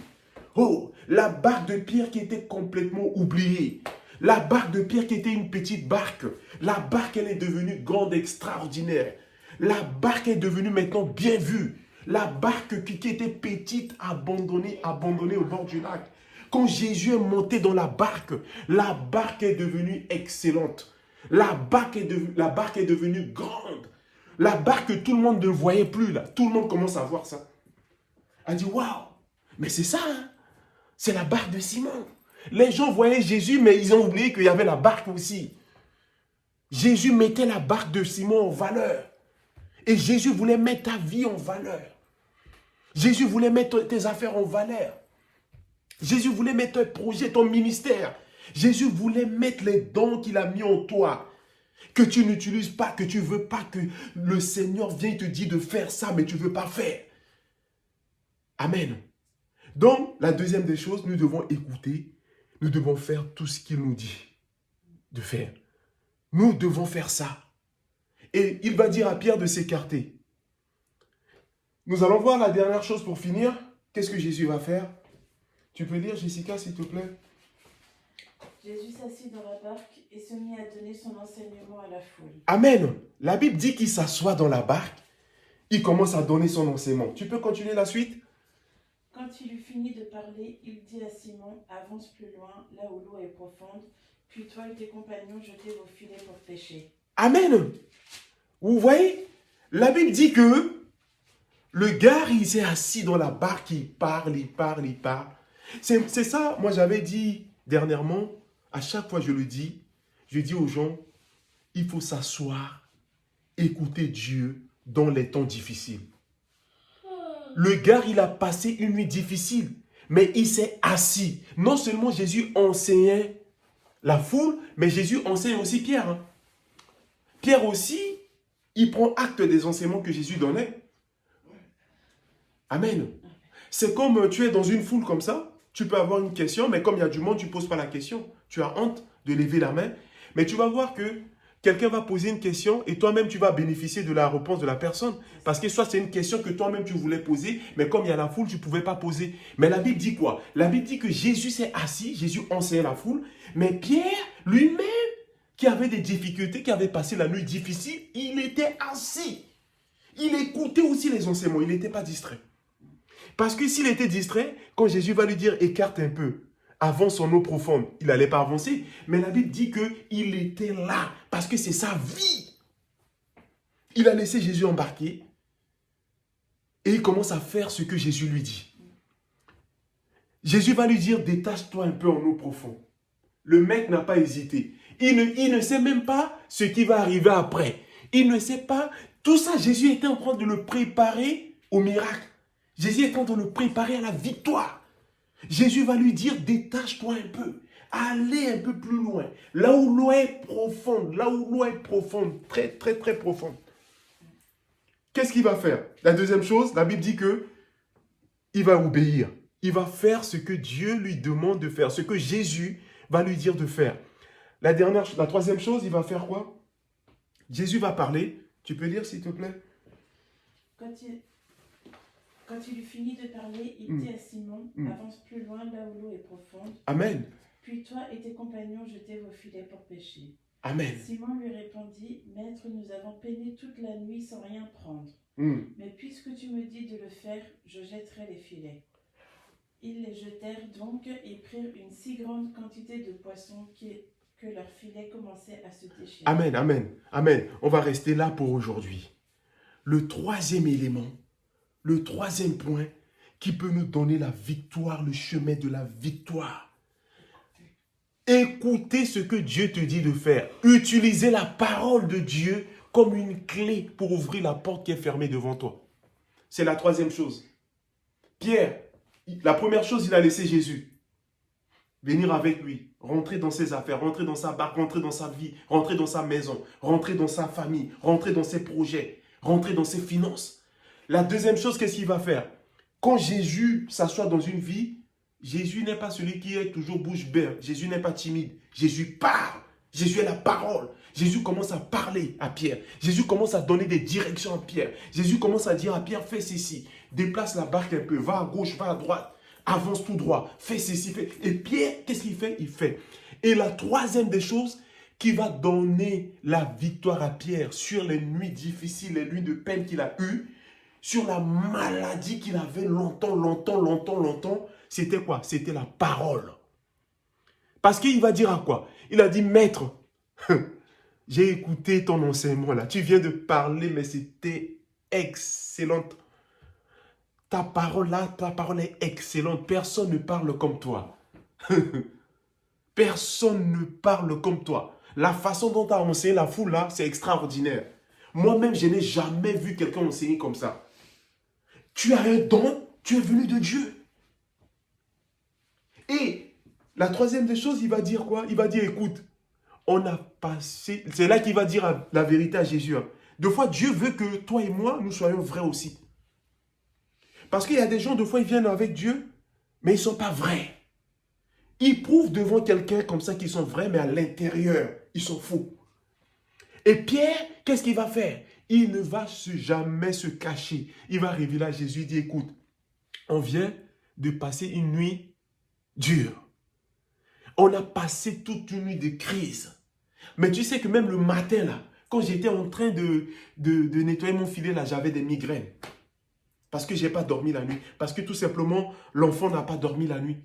Oh, la barque de Pierre qui était complètement oubliée. La barque de Pierre qui était une petite barque. La barque, elle est devenue grande, extraordinaire. La barque est devenue maintenant bien vue. La barque qui était petite, abandonnée au bord du lac. Quand Jésus est monté dans la barque est devenue excellente. La barque est devenue grande. La barque que tout le monde ne voyait plus là. Tout le monde commence à voir ça. Elle dit, waouh, mais c'est ça, hein? C'est la barque de Simon. Les gens voyaient Jésus, mais ils ont oublié qu'il y avait la barque aussi. Jésus mettait la barque de Simon en valeur. Et Jésus voulait mettre ta vie en valeur. Jésus voulait mettre tes affaires en valeur. Jésus voulait mettre ton projet, ton ministère. Jésus voulait mettre les dons qu'il a mis en toi. Que tu n'utilises pas, que tu ne veux pas que le Seigneur vienne te dire de faire ça, mais tu ne veux pas faire. Amen. Donc, la deuxième des choses, nous devons écouter. Nous devons faire tout ce qu'il nous dit de faire. Nous devons faire ça. Et il va dire à Pierre de s'écarter. Nous allons voir la dernière chose pour finir. Qu'est-ce que Jésus va faire? Tu peux lire, Jessica, s'il te plaît?
Jésus s'assit dans la barque et se mit à donner son enseignement à la foule.
Amen. La Bible dit qu'il s'assoit dans la barque. Il commence à donner son enseignement. Tu peux continuer la suite?
Quand il eut fini de parler, il dit à Simon, avance plus loin, là où l'eau est profonde, puis toi et tes compagnons jetez vos filets pour pêcher.
Amen. Vous voyez, la Bible dit que le gars, il s'est assis dans la barque, il parle. C'est ça, moi j'avais dit dernièrement, à chaque fois je dis aux gens, il faut s'asseoir, écouter Dieu dans les temps difficiles. Le gars, il a passé une nuit difficile, mais il s'est assis. Non seulement Jésus enseignait la foule, mais Jésus enseigne aussi Pierre. Hein. Pierre aussi, il prend acte des enseignements que Jésus donnait. Amen. C'est comme tu es dans une foule comme ça, tu peux avoir une question, mais comme il y a du monde, tu ne poses pas la question. Tu as honte de lever la main, mais tu vas voir que quelqu'un va poser une question et toi-même, tu vas bénéficier de la réponse de la personne. Parce que soit c'est une question que toi-même, tu voulais poser, mais comme il y a la foule, tu ne pouvais pas poser. Mais la Bible dit quoi? La Bible dit que Jésus s'est assis, Jésus enseignait la foule, mais Pierre, lui-même, qui avait des difficultés, qui avait passé la nuit difficile, il était assis. Il écoutait aussi les enseignements, il n'était pas distrait. Parce que s'il était distrait, quand Jésus va lui dire « écarte un peu », avance en eau profonde, il n'allait pas avancer. Mais la Bible dit qu'il était là, parce que c'est sa vie. Il a laissé Jésus embarquer et il commence à faire ce que Jésus lui dit. Jésus va lui dire « détache-toi un peu en eau profonde ». Le mec n'a pas hésité. Il ne sait même pas ce qui va arriver après. Il ne sait pas. Tout ça, Jésus était en train de le préparer au miracle. Jésus est en train de le préparer à la victoire. Jésus va lui dire, détache-toi un peu. Allez un peu plus loin. Là où l'eau est profonde. Là où l'eau est profonde. Très, très, très profonde. Qu'est-ce qu'il va faire? La deuxième chose, la Bible dit que il va obéir. Il va faire ce que Dieu lui demande de faire. Ce que Jésus va lui dire de faire. La troisième chose, il va faire quoi? Jésus va parler. Tu peux lire, s'il te plaît?
Quand il eut fini de parler, il dit à Simon, avance plus loin là où l'eau est profonde.
Amen.
Puis toi et tes compagnons, jetez vos filets pour pêcher.
Amen.
Simon lui répondit, Maître, nous avons peiné toute la nuit sans rien prendre. Mais puisque tu me dis de le faire, je jetterai les filets. Ils les jetèrent donc et prirent une si grande quantité de poissons que leurs filets commençaient à se déchirer.
Amen, amen, amen. On va rester là pour aujourd'hui. Le troisième élément, le troisième point qui peut nous donner la victoire, le chemin de la victoire. Écoutez ce que Dieu te dit de faire. Utilisez la parole de Dieu comme une clé pour ouvrir la porte qui est fermée devant toi. C'est la troisième chose. Pierre, la première chose, il a laissé Jésus venir avec lui, rentrer dans ses affaires, rentrer dans sa barque, rentrer dans sa vie, rentrer dans sa maison, rentrer dans sa famille, rentrer dans ses projets, rentrer dans ses finances. La deuxième chose, qu'est-ce qu'il va faire? Quand Jésus s'assoit dans une vie, Jésus n'est pas celui qui est toujours bouche bée. Jésus n'est pas timide. Jésus parle. Jésus est la parole. Jésus commence à parler à Pierre. Jésus commence à donner des directions à Pierre. Jésus commence à dire à Pierre, fais ceci. Déplace la barque un peu. Va à gauche, va à droite. Avance tout droit. Fais ceci, fais. Et Pierre, qu'est-ce qu'il fait? Il fait. Et la troisième des choses qui va donner la victoire à Pierre sur les nuits difficiles, les nuits de peine qu'il a eues, sur la maladie qu'il avait longtemps, c'était quoi? C'était la parole. Parce qu'il va dire à quoi? Il a dit, Maître, j'ai écouté ton enseignement là. Tu viens de parler, mais c'était excellente. Ta parole là, ta parole est excellente. Personne ne parle comme toi. Personne ne parle comme toi. La façon dont tu as enseigné la foule là, c'est extraordinaire. Moi-même, je n'ai jamais vu quelqu'un enseigner comme ça. Tu as un don, tu es venu de Dieu. Et la troisième des choses, il va dire quoi? Il va dire, écoute, on a passé... C'est là qu'il va dire la vérité à Jésus. Deux fois, Dieu veut que toi et moi, nous soyons vrais aussi. Parce qu'il y a des gens, deux fois, ils viennent avec Dieu, mais ils ne sont pas vrais. Ils prouvent devant quelqu'un comme ça qu'ils sont vrais, mais à l'intérieur, ils sont faux. Et Pierre, qu'est-ce qu'il va faire? Il ne va jamais se cacher. Il va révéler à Jésus, il dit, écoute, on vient de passer une nuit dure. On a passé toute une nuit de crise. Mais tu sais que même le matin, là, quand j'étais en train de nettoyer mon filet, là, j'avais des migraines. Parce que je n'ai pas dormi la nuit. Parce que tout simplement, l'enfant n'a pas dormi la nuit.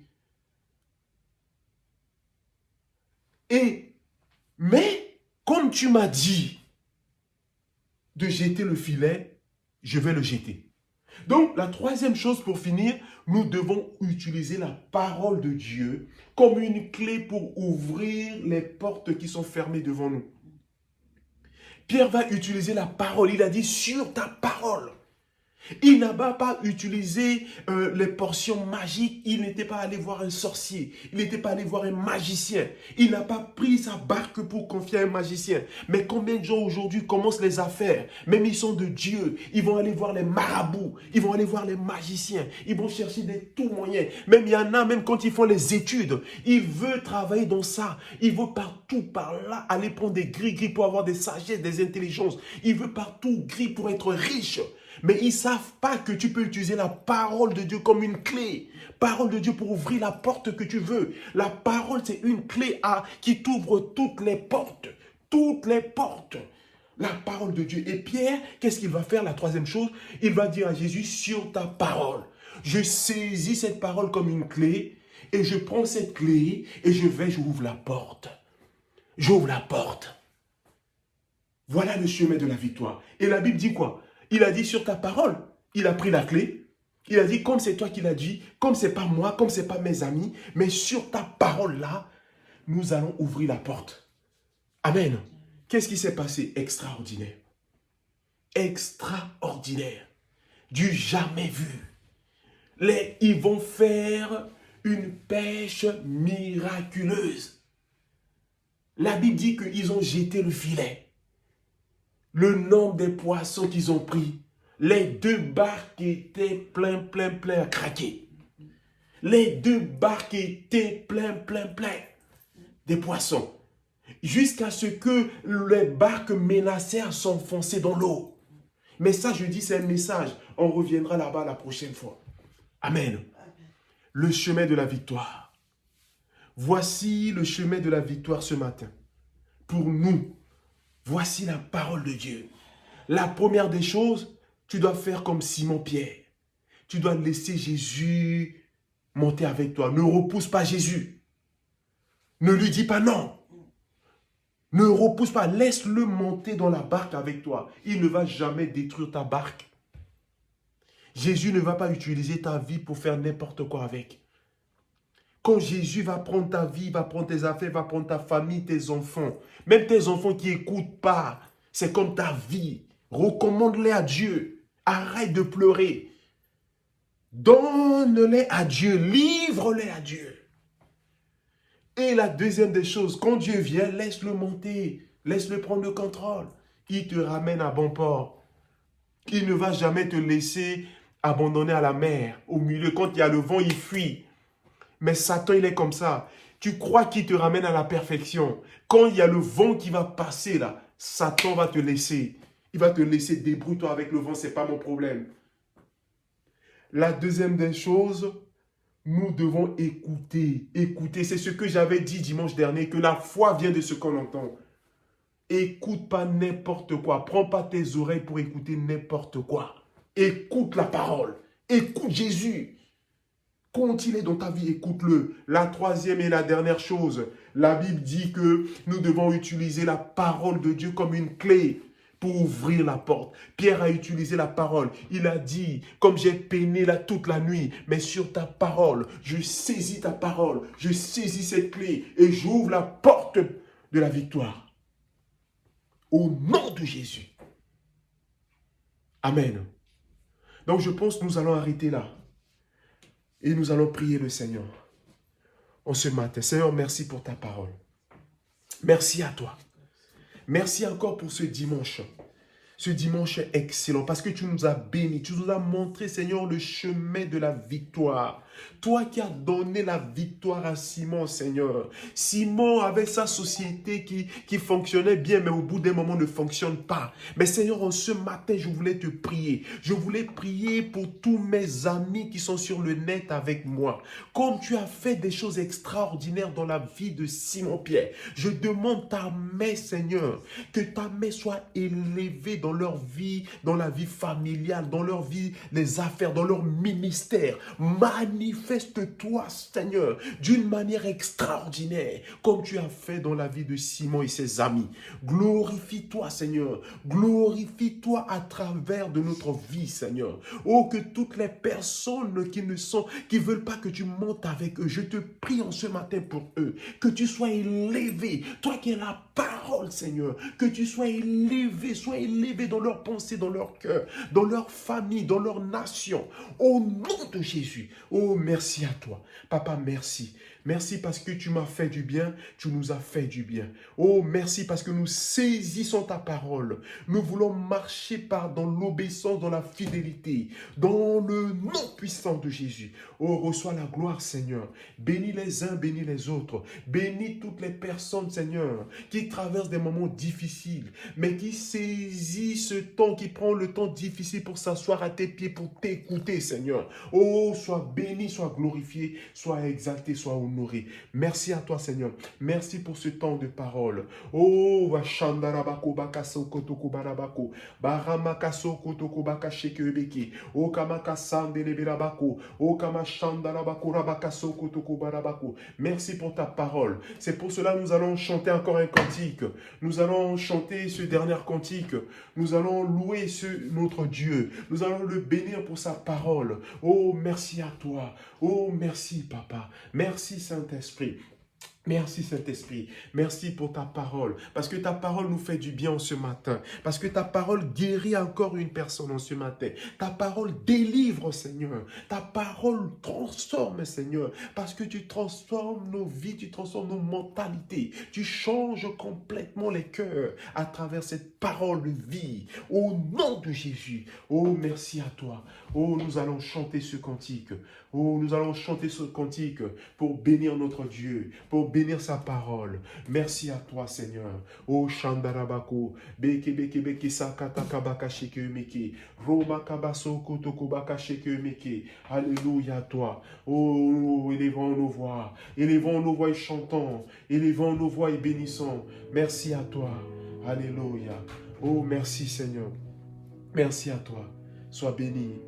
Mais, comme tu m'as dit de jeter le filet, je vais le jeter. Donc, la troisième chose pour finir, nous devons utiliser la parole de Dieu comme une clé pour ouvrir les portes qui sont fermées devant nous. Pierre va utiliser la parole. Il a dit sur ta parole. Il n'a pas utilisé les portions magiques. Il n'était pas allé voir un sorcier. Il n'était pas allé voir un magicien. Il n'a pas pris sa barque pour confier à un magicien. Mais combien de gens aujourd'hui commencent les affaires? Même ils sont de Dieu. Ils vont aller voir les marabouts. Ils vont aller voir les magiciens. Ils vont chercher des tout moyens. Même il y en a, même quand ils font les études, ils veulent travailler dans ça. Ils veulent partout par là aller prendre des gris-gris pour avoir des sagesses, des intelligences. Ils veulent partout gris pour être riches. Mais ils ne savent pas que tu peux utiliser la parole de Dieu comme une clé. Parole de Dieu pour ouvrir la porte que tu veux. La parole, c'est une clé qui t'ouvre toutes les portes. Toutes les portes. La parole de Dieu. Et Pierre, qu'est-ce qu'il va faire? La troisième chose, il va dire à Jésus, sur ta parole. Je saisis cette parole comme une clé et je prends cette clé et j'ouvre la porte. J'ouvre la porte. Voilà le chemin de la victoire. Et la Bible dit quoi? Il a dit sur ta parole. Il a pris la clé. Il a dit comme c'est toi qui l'as dit, comme c'est pas moi, comme c'est pas mes amis, mais sur ta parole là, nous allons ouvrir la porte. Amen. Qu'est-ce qui s'est passé? Extraordinaire. Extraordinaire. Du jamais vu. Ils vont faire une pêche miraculeuse. La Bible dit qu'ils ont jeté le filet. Le nombre des poissons qu'ils ont pris, les 2 barques étaient plein à craquer. Les 2 barques étaient plein des poissons. Jusqu'à ce que les barques menacèrent à s'enfoncer dans l'eau. Mais ça, je dis, c'est un message. On reviendra là-bas la prochaine fois. Amen. Le chemin de la victoire. Voici le chemin de la victoire ce matin. Pour nous. Voici la parole de Dieu. La première des choses, tu dois faire comme Simon-Pierre. Tu dois laisser Jésus monter avec toi. Ne repousse pas Jésus. Ne lui dis pas non. Ne repousse pas. Laisse-le monter dans la barque avec toi. Il ne va jamais détruire ta barque. Jésus ne va pas utiliser ta vie pour faire n'importe quoi avec. Quand Jésus va prendre ta vie, va prendre tes affaires, va prendre ta famille, tes enfants, même tes enfants qui n'écoutent pas, c'est comme ta vie. Recommande-les à Dieu. Arrête de pleurer. Donne-les à Dieu. Livre-les à Dieu. Et la deuxième des choses, quand Dieu vient, laisse-le monter. Laisse-le prendre le contrôle. Il te ramène à bon port. Il ne va jamais te laisser abandonner à la mer. Au milieu, quand il y a le vent, il fuit. Mais Satan, il est comme ça. Tu crois qu'il te ramène à la perfection. Quand il y a le vent qui va passer là, Satan va te laisser. Il va te laisser, débrouille-toi avec le vent, ce n'est pas mon problème. La deuxième des choses, nous devons écouter. Écouter, c'est ce que j'avais dit dimanche dernier, que la foi vient de ce qu'on entend. Écoute pas n'importe quoi. Prends pas tes oreilles pour écouter n'importe quoi. Écoute la parole. Écoute Jésus. Quand il est dans ta vie, écoute-le. La troisième et la dernière chose, la Bible dit que nous devons utiliser la parole de Dieu comme une clé pour ouvrir la porte. Pierre a utilisé la parole. Il a dit, comme j'ai peiné là toute la nuit, mais sur ta parole, je saisis ta parole, je saisis cette clé et j'ouvre la porte de la victoire. Au nom de Jésus. Amen. Donc je pense que nous allons arrêter là. Et nous allons prier le Seigneur en ce matin. Seigneur, merci pour ta parole. Merci à toi. Merci encore pour ce dimanche. Ce dimanche excellent parce que tu nous as bénis. Tu nous as montré, Seigneur, le chemin de la victoire. Toi qui as donné la victoire à Simon, Seigneur. Simon avait sa société qui fonctionnait bien, mais au bout d'un moment ne fonctionne pas. Mais Seigneur, en ce matin, je voulais te prier. Je voulais prier pour tous mes amis qui sont sur le net avec moi. Comme tu as fait des choses extraordinaires dans la vie de Simon-Pierre, je demande ta main, Seigneur, que ta main soit élevée dans leur vie, dans la vie familiale, dans leur vie, les affaires, dans leur ministère. Manifeste-toi, Seigneur, d'une manière extraordinaire, comme tu as fait dans la vie de Simon et ses amis. Glorifie-toi, Seigneur. Glorifie-toi à travers de notre vie, Seigneur. Oh, que toutes les personnes qui veulent pas que tu montes avec eux, je te prie en ce matin pour eux, que tu sois élevé, toi qui es la parole, Seigneur. Que tu sois élevé dans leurs pensées, dans leur cœur, dans leur famille, dans leur nation. Au nom de Jésus. Oh, merci à toi. Papa, merci. Merci parce que tu m'as fait du bien, tu nous as fait du bien. Oh, merci parce que nous saisissons ta parole. Nous voulons marcher dans l'obéissance, dans la fidélité, dans le nom puissant de Jésus. Oh, reçois la gloire, Seigneur. Bénis les uns, bénis les autres. Bénis toutes les personnes, Seigneur, qui traversent des moments difficiles, mais qui saisissent ce temps, qui prend le temps difficile pour s'asseoir à tes pieds, pour t'écouter, Seigneur. Oh, sois béni, sois glorifié, sois exalté, sois honoré. Merci à toi, Seigneur. Merci pour ce temps de parole. Oh, Vashandarabako Bakaso Kotoko Barabako, Baramakaso Kotoko Bakashekebeki, O Kamakasandeleberabako, O Kamashandarabako Rabakaso Kotoko Barabako. Merci pour ta parole. C'est pour cela que nous allons chanter encore un cantique. Nous allons chanter ce dernier cantique. Nous allons louer notre Dieu. Nous allons le bénir pour sa parole. Oh, merci à toi. Oh, merci, Papa. Merci, Saint-Esprit. Merci Saint-Esprit, merci pour ta parole, parce que ta parole nous fait du bien en ce matin, parce que ta parole guérit encore une personne en ce matin, ta parole délivre Seigneur, ta parole transforme Seigneur, parce que tu transformes nos vies, tu transformes nos mentalités, tu changes complètement les cœurs à travers cette parole de vie, au nom de Jésus. Oh, merci à toi. Oh, nous allons chanter ce cantique. Oh, nous allons chanter ce cantique pour bénir notre Dieu, pour bénir sa parole. Merci à toi, Seigneur. Oh, Shandarabako, Beke Beke Beke Sakata Kabaka Sheke Meke, Roma Kabaso Kotoko Baka Sheke Meke. Alléluia à toi. Oh, élevons nos voix et chantons, élevons nos voix et bénissons. Merci à toi. Alléluia. Oh, merci, Seigneur. Merci à toi. Sois béni,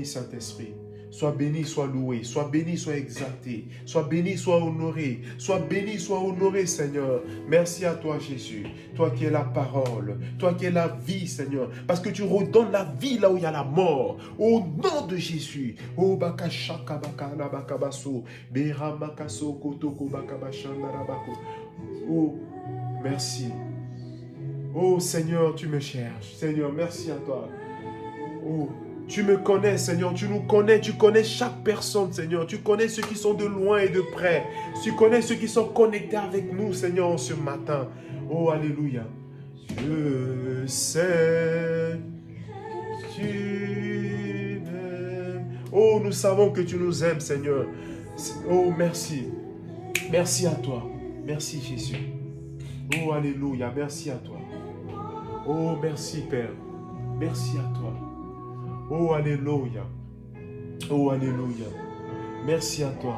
Saint-Esprit. Sois béni, sois loué, sois béni, sois exalté, sois béni, sois honoré, sois béni, sois honoré, Seigneur. Merci à toi, Jésus, toi qui es la parole, toi qui es la vie, Seigneur, parce que tu redonnes la vie là où il y a la mort, au nom de Jésus. Oh, bakashaka bakala bakabaso, beramakaso kotoko bakabashandarabako. Oh, merci. Oh, Seigneur, tu me cherches. Seigneur, merci à toi. Oh, tu me connais, Seigneur, tu nous connais, tu connais chaque personne, Seigneur. Tu connais ceux qui sont de loin et de près. Tu connais ceux qui sont connectés avec nous, Seigneur, ce matin. Oh, alléluia. Je sais, tu m'aimes. Oh, nous savons que tu nous aimes, Seigneur. Oh, merci. Merci à toi. Merci, Jésus. Oh, alléluia. Merci à toi. Oh, merci, Père. Merci à toi. Oh, alléluia. Oh, alléluia. Merci à toi.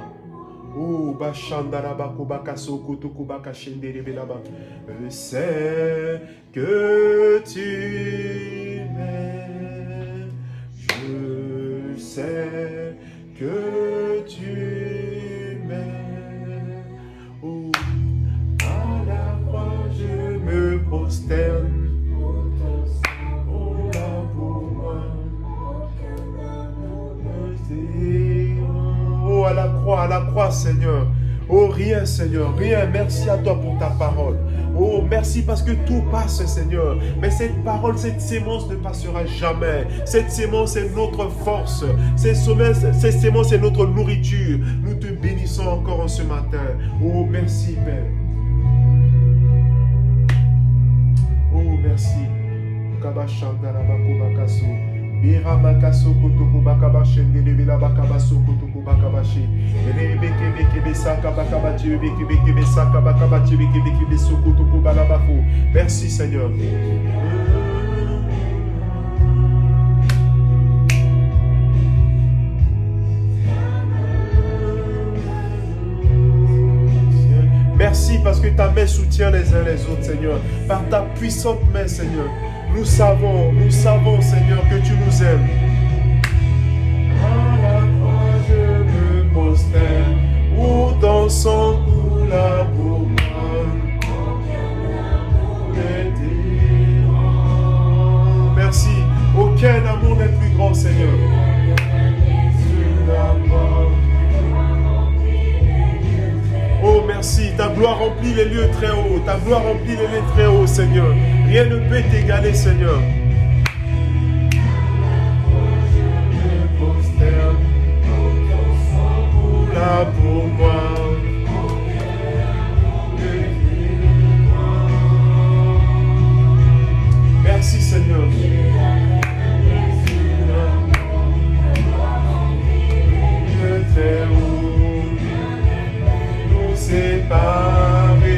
Oh, Bashandarabako Bakaso Kotoko Bakashenderebelaba. Je sais que tu m'aimes. Je sais que tu m'aimes. Oh, à la croix je me prosterne. Oh, à la croix, Seigneur. Oh, rien, Seigneur, rien. Merci à toi pour ta parole. Oh, merci parce que tout passe, Seigneur. Mais cette parole, cette sémence ne passera jamais. Cette sémence est notre force. Cette sémence est notre nourriture. Nous te bénissons encore en ce matin. Oh, merci, Père. Oh, merci. Kabashandarabako Bakaso. Biramakaso Kotoko Bakabashende Lebela Bakabaso Kotoko Bakabashi. Rebeke Beke Besaka Bakabachi Beke Beke Besaka Bakabachi Beke Beke Beso Kotoko Balabako. Merci, Seigneur. Merci parce que ta main soutient les uns les autres, Seigneur. Par ta puissante main, Seigneur. Nous savons, Seigneur, que tu nous aimes. À la croix, je me prosterne, où dans son cou la pour moi. Merci. Aucun amour n'est plus grand, Seigneur. Oh, merci. Ta gloire gloire remplit les lieux très hauts. Ta gloire remplit les lieux très hauts, Seigneur. Rien ne peut t'égaler, Seigneur. Là pour moi. Merci, Seigneur. Très haut, nous séparer.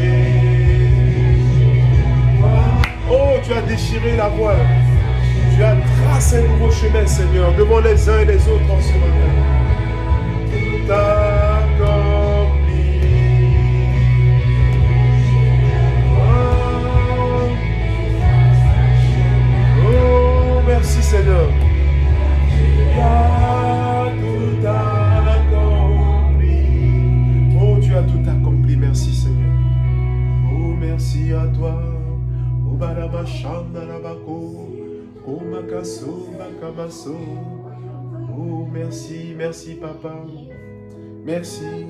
Oh, tu as déchiré la voile. Tu as tracé un nouveau chemin, Seigneur, devant les uns et les autres en ce matin. Tout accompli. Oh, merci, Seigneur. Tout accompli. Oh, tu as tout accompli. Merci, Seigneur. Oh, merci à toi. Oh, balama shanda labako. Oh, makaso, makamaso. Oh, merci, merci, papa. Merci.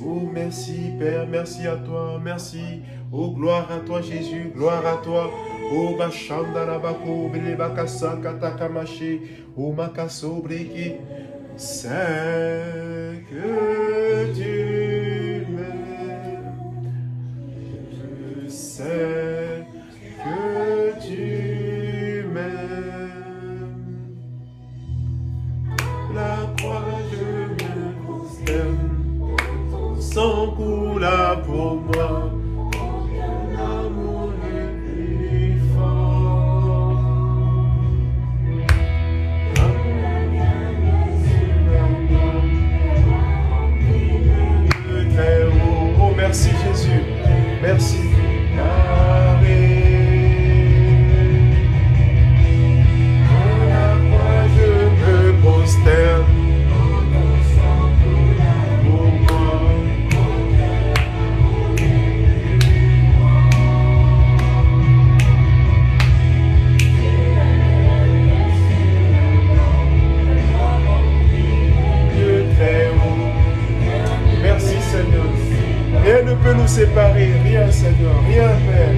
Oh, merci, Père. Merci à toi. Merci. Oh, gloire à toi, Jésus. Gloire à toi. Oh, bachanda labako, belebakasa, katakamashi. Oh, makaso, breki. C'est que tu m'aimes. Je sais que tu m'aimes. La croix, je me prosterne. Son coup là pour moi. Merci Jésus, merci. À la croix je me prosterne. Pour moi. Dieu très haut. Merci Seigneur. Rien ne peut nous séparer, rien Seigneur, rien Père.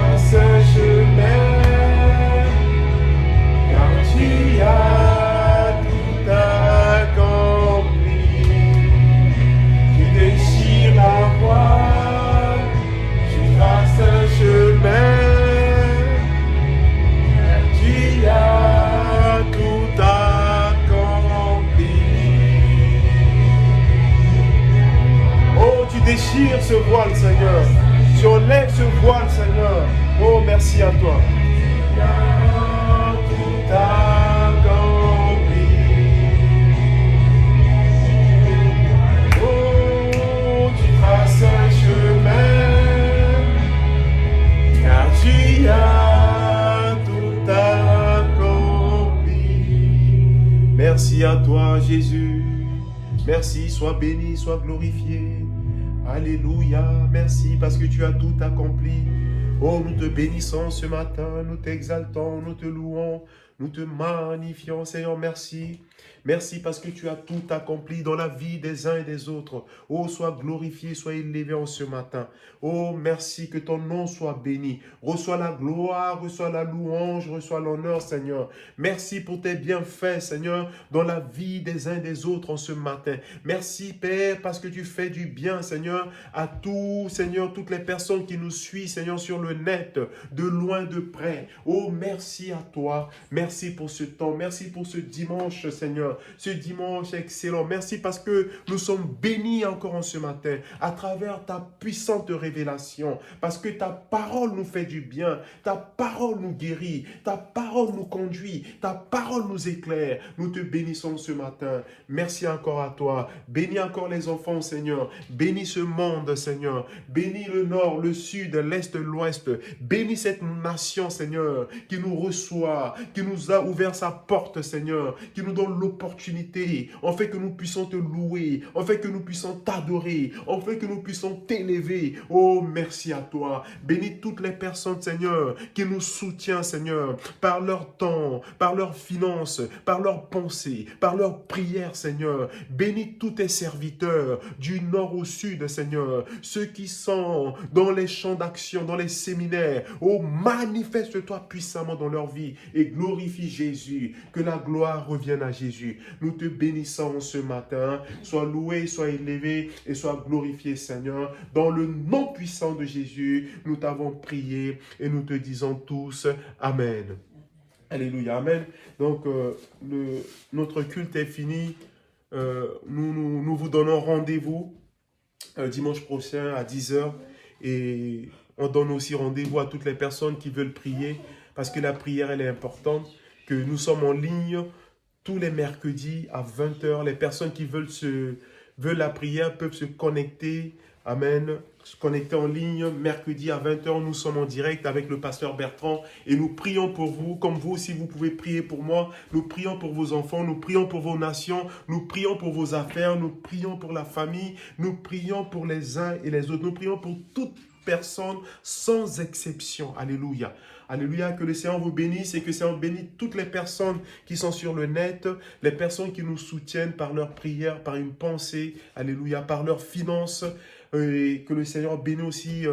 À ce chemin, car tu as tout accompli. Tu déchires la voile, tu traces un chemin, car tu as tout accompli. Oh, tu déchires ce voile, Seigneur. Tu enlèves ce voile, Seigneur. Oh, merci à toi. Tout accompli. Oh, tu traces un chemin, car tu as tout accompli. Merci à toi, Jésus. Merci, sois béni, sois glorifié. Alléluia, merci parce que tu as tout accompli. Oh, nous te bénissons ce matin, nous t'exaltons, nous te louons, nous te magnifions, Seigneur, merci. Merci parce que tu as tout accompli dans la vie des uns et des autres. Oh, sois glorifié, sois élevé en ce matin. Oh, merci que ton nom soit béni. Reçois la gloire, reçois la louange, reçois l'honneur, Seigneur. Merci pour tes bienfaits, Seigneur, dans la vie des uns et des autres en ce matin. Merci, Père, parce que tu fais du bien, Seigneur, à tous, Seigneur, toutes les personnes qui nous suivent, Seigneur, sur le net, de loin, de près. Oh, merci à toi. Merci pour ce temps. Merci pour ce dimanche, Seigneur. Ce dimanche excellent. Merci parce que nous sommes bénis encore en ce matin à travers ta puissante révélation. Parce que ta parole nous fait du bien. Ta parole nous guérit. Ta parole nous conduit. Ta parole nous éclaire. Nous te bénissons ce matin. Merci encore à toi. Bénis encore les enfants, Seigneur. Bénis ce monde, Seigneur. Bénis le nord, le sud, l'est, l'ouest. Bénis cette nation, Seigneur, qui nous reçoit, qui nous nous a ouvert sa porte, Seigneur, qui nous donne l'opportunité, en fait que nous puissions te louer, en fait que nous puissions t'adorer, en fait que nous puissions t'élever. Oh, merci à toi. Bénis toutes les personnes, Seigneur, qui nous soutiennent, Seigneur, par leur temps, par leurs finances, par leurs pensées, par leurs prières, Seigneur. Bénis tous tes serviteurs, du nord au sud, Seigneur, ceux qui sont dans les champs d'action, dans les séminaires. Oh, manifeste-toi puissamment dans leur vie et glorifie Jésus. Que la gloire revienne à Jésus. Nous te bénissons ce matin. Sois loué, sois élevé et sois glorifié, Seigneur. Dans le nom puissant de Jésus, nous t'avons prié et nous te disons tous Amen. Alléluia, Amen. Donc, notre culte est fini. Nous vous donnons rendez-vous dimanche prochain à 10h. Et on donne aussi rendez-vous à toutes les personnes qui veulent prier, parce que la prière, elle est importante, que nous sommes en ligne tous les mercredis à 20h. Les personnes qui veulent la prière peuvent se connecter. Amen. Se connecter en ligne mercredi à 20h. Nous sommes en direct avec le pasteur Bertrand et nous prions pour vous. Comme vous aussi, vous pouvez prier pour moi. Nous prions pour vos enfants. Nous prions pour vos nations. Nous prions pour vos affaires. Nous prions pour la famille. Nous prions pour les uns et les autres. Nous prions pour toute personne sans exception. Alléluia. Alléluia, que le Seigneur vous bénisse et que le Seigneur bénisse toutes les personnes qui sont sur le net, les personnes qui nous soutiennent par leur prière, par une pensée, alléluia, par leurs finances, et que le Seigneur bénisse aussi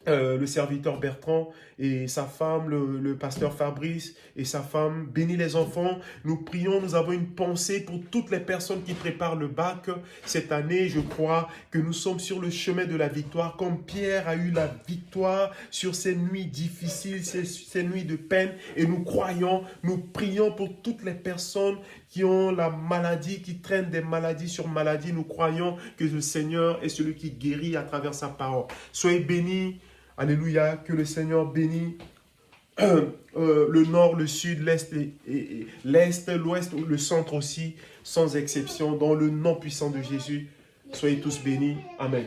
le serviteur Bertrand et sa femme, le pasteur Fabrice et sa femme. Bénis les enfants. Nous prions, nous avons une pensée pour toutes les personnes qui préparent le bac. Cette année, je crois que nous sommes sur le chemin de la victoire, comme Pierre a eu la victoire sur ces nuits difficiles, ces nuits de peine. Et nous croyons, nous prions pour toutes les personnes qui ont la maladie, qui traînent des maladies sur maladies. Nous croyons que le Seigneur est celui qui guérit à travers sa parole. Soyez bénis. Alléluia, que le Seigneur bénisse le nord, le sud, l'est, l'ouest, le centre aussi, sans exception, dans le nom puissant de Jésus. Soyez tous bénis. Amen.